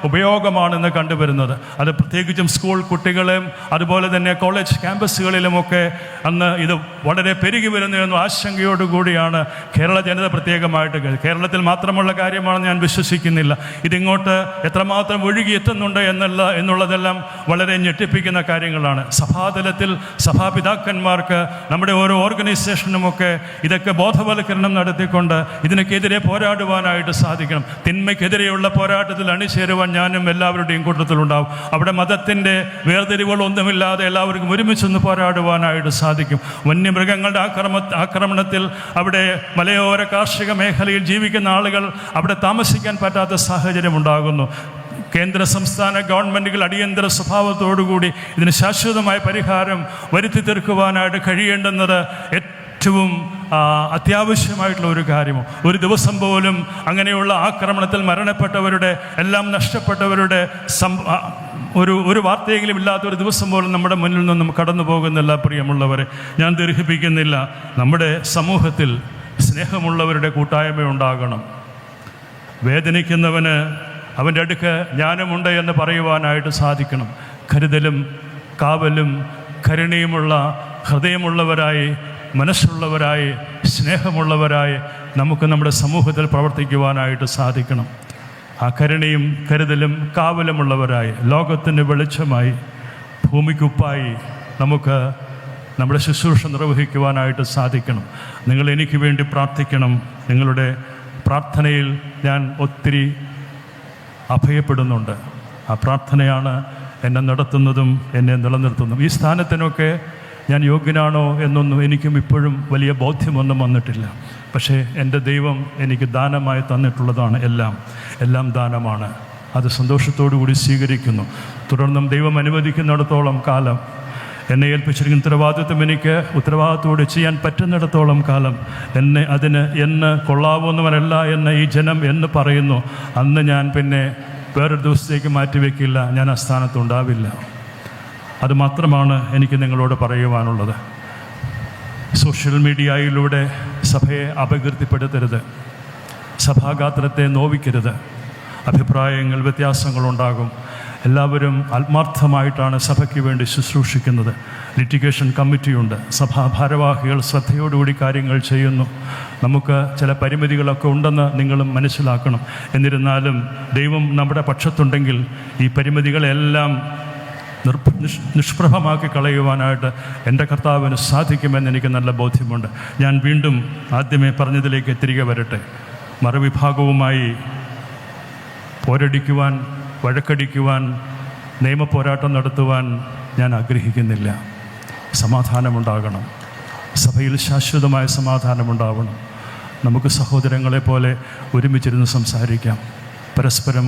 ഉപയോഗമാണെന്ന് കണ്ടുവരുന്നത്. അത് പ്രത്യേകിച്ചും സ്കൂൾ കുട്ടികളെയും അതുപോലെ തന്നെ കോളേജ് ക്യാമ്പസുകളിലുമൊക്കെ അന്ന് ഇത് വളരെ പെരുകി വരുന്നതെന്ന ആശങ്കയോടുകൂടിയാണ് കേരള ജനത പ്രത്യേകമായിട്ട്. കേരളത്തിൽ മാത്രമുള്ള കാര്യമാണെന്ന് ഞാൻ വിശ്വസിക്കുന്നില്ല. ഇതിങ്ങോട്ട് എത്രമാത്രം ഒഴുകിയെത്തുന്നുണ്ട് എന്നുള്ളതെല്ലാം വളരെ ഞെട്ടിപ്പിക്കുന്ന കാര്യങ്ങളാണ്. സഭാതലത്തിൽ സഭാപിതാക്കന്മാർക്ക് നമ്മുടെ ഓരോ ഓർഗനൈസേഷനുമൊക്കെ ഇതൊക്കെ ബോധവൽക്കരണം നടത്തിക്കൊണ്ട് ഇതിനൊക്കെതിരെ പോരാടുവാനായിട്ട് സാധിക്കണം. തിന്മയ്ക്കെതിരെയുള്ള പോരാട്ടത്തിൽ അണിചേരുവാൻ ഞാനും എല്ലാവരുടെയും കൂട്ടത്തിലുണ്ടാവും. അവിടെ മതത്തിൻ്റെ വേർതിരിവുകളൊന്നുമില്ലാതെ എല്ലാവർക്കും ഒരുമിച്ചൊന്ന് പോരാടുവാനായിട്ട് സാധിക്കും. വന്യമൃഗങ്ങളുടെ ആക്രമണത്തിൽ അവിടെ മലയോര കാർഷിക മേഖലയിൽ ജീവിക്കുന്ന ആളുകൾ അവിടെ താമസിക്കാൻ പറ്റാത്ത സാഹചര്യം ഉണ്ടാകുന്നു. കേന്ദ്ര സംസ്ഥാന ഗവൺമെൻറ്റുകൾ അടിയന്തര സ്വഭാവത്തോടുകൂടി ഇതിന് ശാശ്വതമായ പരിഹാരം വരുത്തി തീർക്കുവാനായിട്ട് കഴിയേണ്ടുന്നത് ഏറ്റവും അത്യാവശ്യമായിട്ടുള്ള ഒരു കാര്യമോ. ഒരു ദിവസം പോലും അങ്ങനെയുള്ള ആക്രമണത്തിൽ മരണപ്പെട്ടവരുടെ എല്ലാം നഷ്ടപ്പെട്ടവരുടെ ഒരു വാർത്തയെങ്കിലും ഇല്ലാത്ത ഒരു ദിവസം പോലും നമ്മുടെ മുന്നിൽ നിന്നും കടന്നു പോകുന്നില്ല. പ്രിയമുള്ളവരെ, ഞാൻ ദീർഘിപ്പിക്കുന്നില്ല. നമ്മുടെ സമൂഹത്തിൽ സ്നേഹമുള്ളവരുടെ കൂട്ടായ്മ ഉണ്ടാകണം. വേദനിക്കുന്നവന് അവൻ്റെ അടുക്ക് ജ്ഞാനമുണ്ട് എന്ന് പറയുവാനായിട്ട് സാധിക്കണം. കരുതലും കാവലും കരുണയുമുള്ള ഹൃദയമുള്ളവരായി, മനസ്സുള്ളവരായി, സ്നേഹമുള്ളവരായി നമുക്ക് നമ്മുടെ സമൂഹത്തിൽ പ്രവർത്തിക്കുവാനായിട്ട് സാധിക്കണം. ആ കരുണയും കരുതലും കാവലുമുള്ളവരായി, ലോകത്തിന് വെളിച്ചമായി, ഭൂമിക്കുപ്പായി നമുക്ക് നമ്മുടെ ശുശ്രൂഷ നിർവഹിക്കുവാനായിട്ട് സാധിക്കണം. നിങ്ങൾ എനിക്ക് വേണ്ടി പ്രാർത്ഥിക്കണം. നിങ്ങളുടെ പ്രാർത്ഥനയിൽ ഞാൻ ഒത്തിരി അഭയപ്പെടുന്നുണ്ട്. ആ പ്രാർത്ഥനയാണ് എന്നെ നടത്തുന്നതും എന്നെ നിലനിർത്തുന്നതും. ഈ സ്ഥാനത്തിനൊക്കെ ഞാൻ യോഗ്യനാണോ എന്നൊന്നും എനിക്കും ഇപ്പോഴും വലിയ ബോധ്യമൊന്നും വന്നിട്ടില്ല. പക്ഷേ എൻ്റെ ദൈവം എനിക്ക് ദാനമായി തന്നിട്ടുള്ളതാണ്. എല്ലാം ദാനമാണ്. അത് സന്തോഷത്തോടു കൂടി സ്വീകരിക്കുന്നു. തുടർന്നും ദൈവം അനുവദിക്കുന്നിടത്തോളം കാലം, എന്നെ ഏൽപ്പിച്ചിരിക്കുന്ന ഉത്തരവാദിത്വം എനിക്ക് ഉത്തരവാദിത്തോടെ ചെയ്യാൻ പറ്റുന്നിടത്തോളം കാലം എന്ന് കൊള്ളാവുന്നവനല്ല എന്ന് ഈ ജനം എന്ന് പറയുന്നു, അന്ന് ഞാൻ പിന്നെ വേറൊരു ദിവസത്തേക്ക് മാറ്റിവെക്കില്ല. ഞാൻ ആ സ്ഥാനത്തുണ്ടാവില്ല. അതുമാത്രമാണ് എനിക്ക് നിങ്ങളോട് പറയുവാനുള്ളത്. സോഷ്യൽ മീഡിയയിലൂടെ സഭയെ അപകീർത്തിപ്പെടുത്തരുത്. സഭാഗാത്രത്തെ നോവിക്കരുത്. അഭിപ്രായങ്ങൾ വ്യത്യാസങ്ങളുണ്ടാകും. എല്ലാവരും ആത്മാർത്ഥമായിട്ടാണ് സഭയ്ക്ക് വേണ്ടി ശുശ്രൂഷിക്കുന്നത്. ലിറ്റിഗേഷൻ കമ്മിറ്റിയുണ്ട്. സഭാ ഭാരവാഹികൾ ശ്രദ്ധയോടുകൂടി കാര്യങ്ങൾ ചെയ്യുന്നു. നമുക്ക് ചില പരിമിതികളൊക്കെ ഉണ്ടെന്ന് നിങ്ങളും മനസ്സിലാക്കണം. എന്നിരുന്നാലും ദൈവം നമ്മുടെ പക്ഷത്തുണ്ടെങ്കിൽ ഈ പരിമിതികളെല്ലാം നിഷ്പ്രഭമാക്കി കളയുവാനായിട്ട് എൻ്റെ കർത്താവിന് സാധിക്കുമെന്ന് എനിക്ക് നല്ല ബോധ്യമുണ്ട്. ഞാൻ വീണ്ടും ആദ്യമേ പറഞ്ഞതിലേക്ക് തിരികെ വരട്ടെ. മറുവിഭാഗവുമായി പോരടിക്കുവാൻ, വഴക്കടിക്കുവാൻ, നിയമപോരാട്ടം നടത്തുവാൻ ഞാൻ ആഗ്രഹിക്കുന്നില്ല. സമാധാനമുണ്ടാകണം. സഭയിൽ ശാശ്വതമായ സമാധാനമുണ്ടാവണം. നമുക്ക് സഹോദരങ്ങളെപ്പോലെ ഒരുമിച്ചിരുന്ന് സംസാരിക്കാം, പരസ്പരം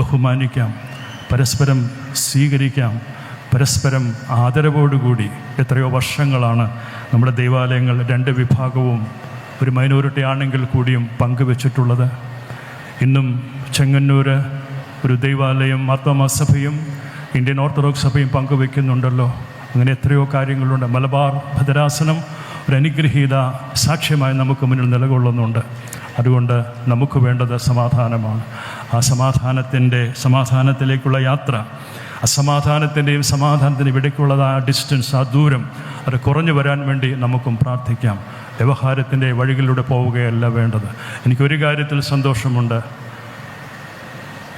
ബഹുമാനിക്കാം, പരസ്പരം സ്വീകരിക്കാം, പരസ്പരം ആദരവോടുകൂടി. എത്രയോ വർഷങ്ങളാണ് നമ്മുടെ ദൈവാലയങ്ങൾ രണ്ട് വിഭാഗവും ഒരു മൈനോറിറ്റി ആണെങ്കിൽ കൂടിയും പങ്കുവെച്ചിട്ടുള്ളത്. ഇന്നും ചെങ്ങന്നൂർ ഒരു ദൈവാലയം മാർത്തോമാ സഭയും ഇന്ത്യൻ ഓർത്തഡോക്സ് സഭയും പങ്കുവെക്കുന്നുണ്ടല്ലോ. അങ്ങനെ എത്രയോ കാര്യങ്ങളുണ്ട്. മലബാർ ഭദ്രാസനം ഒരു അനുഗ്രഹീത സാക്ഷ്യമായി നമുക്ക് മുന്നിൽ നിലകൊള്ളുന്നുണ്ട്. അതുകൊണ്ട് നമുക്ക് വേണ്ടത് സമാധാനമാണ്. ആ സമാധാനത്തിലേക്കുള്ള യാത്ര, അസമാധാനത്തിൻ്റെയും സമാധാനത്തിൻ്റെയും ഇടയ്ക്കുള്ളത് ആ ഡിസ്റ്റൻസ്, ആ ദൂരം, അത് കുറഞ്ഞു വരാൻ വേണ്ടി നമുക്കും പ്രാർത്ഥിക്കാം. വ്യവഹാരത്തിൻ്റെ വഴികളിലൂടെ പോവുകയല്ല വേണ്ടത്. എനിക്കൊരു കാര്യത്തിൽ സന്തോഷമുണ്ട്.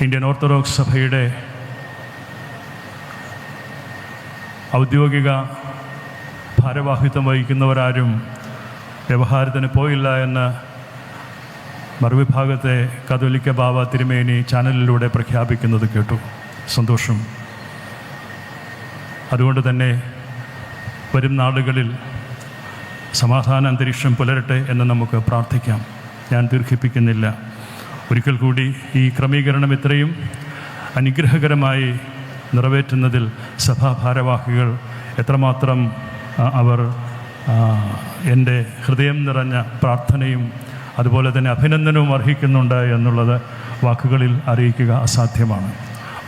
ഇന്ത്യൻ ഓർത്തഡോക്സ് സഭയുടെ ഔദ്യോഗിക ഭാരവാഹിത്വം വഹിക്കുന്നവരാരും വ്യവഹാരത്തിന് പോയില്ല എന്ന് മറുവിഭാഗത്തെ കാതോലിക്ക ബാവ തിരുമേനി ചാനലിലൂടെ പ്രഖ്യാപിക്കുന്നത് കേട്ടു. സന്തോഷം. അതുകൊണ്ട് തന്നെ വരും നാളുകളിൽ സമാധാന അന്തരീക്ഷം പുലരട്ടെ എന്ന് നമുക്ക് പ്രാർത്ഥിക്കാം. ഞാൻ ദീർഘിപ്പിക്കുന്നില്ല. ഒരിക്കൽ കൂടി ഈ ക്രമീകരണം ഇത്രയും അനുഗ്രഹകരമായി നിറവേറ്റുന്നതിൽ സഭാഭാരവാഹികൾ എത്രമാത്രം അവർ എൻ്റെ ഹൃദയം നിറഞ്ഞ പ്രാർത്ഥനയും അതുപോലെ തന്നെ അഭിനന്ദനവും അർഹിക്കുന്നുണ്ട് എന്നുള്ളത് വാക്കുകളിൽ അറിയിക്കുക അസാധ്യമാണ്.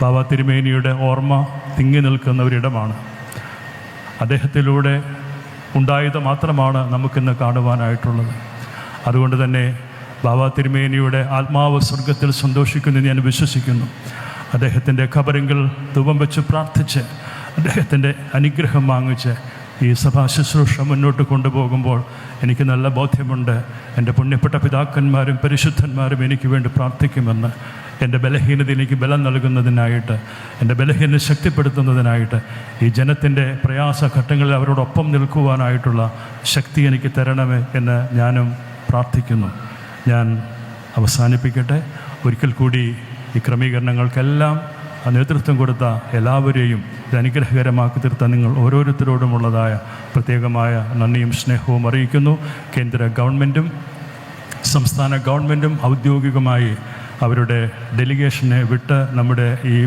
ബാവ തിരുമേനിയുടെ ഓർമ്മ തിങ്ങി നിൽക്കുന്ന ഒരിടമാണ്. അദ്ദേഹത്തിലൂടെ ഉണ്ടായത് മാത്രമാണ് നമുക്കിന്ന് കാണുവാനായിട്ടുള്ളത്. അതുകൊണ്ട് തന്നെ ബാവ തിരുമേനിയുടെ ആത്മാവ് സ്വർഗത്തിൽ സന്തോഷിക്കുമെന്ന് ഞാൻ വിശ്വസിക്കുന്നു. അദ്ദേഹത്തിൻ്റെ ഖബറിങ്കിൽ ധൂപം വെച്ച് പ്രാർത്ഥിച്ച് അദ്ദേഹത്തിൻ്റെ അനുഗ്രഹം വാങ്ങിച്ച് ഈ സഭാ ശുശ്രൂഷ മുന്നോട്ട് കൊണ്ടുപോകുമ്പോൾ എനിക്ക് നല്ല ബോധ്യമുണ്ട്, എൻ്റെ പുണ്യപ്പെട്ട പിതാക്കന്മാരും പരിശുദ്ധന്മാരും എനിക്ക് വേണ്ടി പ്രാർത്ഥിക്കുമെന്ന്. എൻ്റെ ബലഹീനത എനിക്ക് ബലം നൽകുന്നതിനായിട്ട്, എൻ്റെ ബലഹീനത ശക്തിപ്പെടുത്തുന്നതിനായിട്ട്, ഈ ജനത്തിൻ്റെ പ്രയാസഘട്ടങ്ങളിൽ അവരോടൊപ്പം നിൽക്കുവാനായിട്ടുള്ള ശക്തി എനിക്ക് തരണമേ എന്ന് ഞാനും പ്രാർത്ഥിക്കുന്നു. ഞാൻ അവസാനിപ്പിക്കട്ടെ. ഒരിക്കൽ കൂടി ഈ ക്രമീകരണങ്ങൾക്കെല്ലാം നേതൃത്വം കൊടുത്ത എല്ലാവരെയും ഇത് അനുഗ്രഹകരമാക്കി തീർത്ത നിങ്ങൾ ഓരോരുത്തരോടുമുള്ളതായ പ്രത്യേകമായ നന്ദിയും സ്നേഹവും അറിയിക്കുന്നു. കേന്ദ്ര ഗവൺമെൻറ്റും സംസ്ഥാന ഗവൺമെൻറ്റും ഔദ്യോഗികമായി അവരുടെ ഡെലിഗേഷനെ വിട്ട് നമ്മുടെ ഈ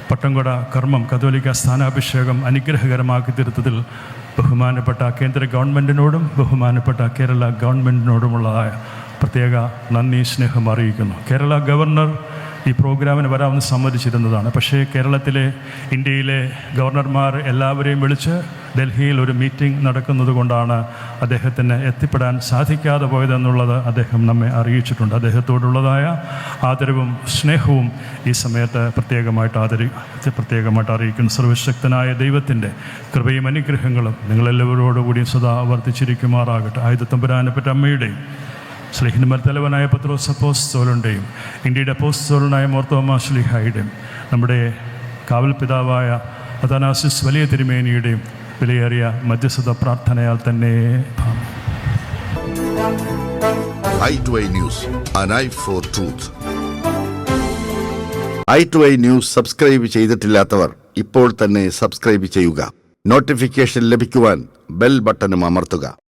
പട്ടംകൊട കർമ്മം കത്തോലിക്ക സ്ഥാനാഭിഷേകം അനുഗ്രഹകരമാക്കി തീർത്തതിൽ ബഹുമാനപ്പെട്ട കേന്ദ്ര ഗവൺമെൻറ്റിനോടും ബഹുമാനപ്പെട്ട കേരള ഗവൺമെൻറ്റിനോടുമുള്ളതായ പ്രത്യേക നന്ദി സ്നേഹം അറിയിക്കുന്നു. കേരള ഗവർണർ ഈ പ്രോഗ്രാമിന് വരാമെന്ന് സമ്മതിച്ചിരുന്നതാണ്. പക്ഷേ കേരളത്തിലെ ഇന്ത്യയിലെ ഗവർണർമാർ എല്ലാവരെയും വിളിച്ച് ഡൽഹിയിൽ ഒരു മീറ്റിംഗ് നടക്കുന്നത് കൊണ്ടാണ് അദ്ദേഹത്തിന് എത്തിപ്പെടാൻ സാധിക്കാതെ പോയതെന്നുള്ളത് അദ്ദേഹം നമ്മെ അറിയിച്ചിട്ടുണ്ട്. അദ്ദേഹത്തോടുള്ളതായ ആദരവും സ്നേഹവും ഈ സമയത്ത് പ്രത്യേകമായിട്ട് അറിയിക്കുന്നു. സർവശക്തനായ ദൈവത്തിൻ്റെ കൃപയും അനുഗ്രഹങ്ങളും നിങ്ങളെല്ലാവരോടുകൂടിയും സദാ വർദ്ധിച്ചിരിക്കുമാറാകട്ടെ. ആയുധത്തമ്പുരാനപ്പെട്ട അമ്മയുടെയും സ്ലേഹിന്മാർ തലവനായ പത്രോസ് അപ്പോസ്തലന്റെയും ഇന്ത്യയുടെ അപ്പോസ്തലനായ മാർത്തോമാ ശ്ലീഹായുടെയും നമ്മുടെ കാവൽ പിതാവായ അഥാനാസിസ് വലിയ തിരുമേനിയുടെയും വിലയേറിയ മധ്യസ്ഥ പ്രാർത്ഥനയാൽ തന്നെ i2i News, an eye for truth. i2i News subscribe ചെയ്തിട്ടില്ലാത്തവർ ഇപ്പോൾ തന്നെ സബ്സ്ക്രൈബ് ചെയ്യുക. നോട്ടിഫിക്കേഷൻ ലഭിക്കുവാൻ ബെൽ ബട്ടണും അമർത്തുക.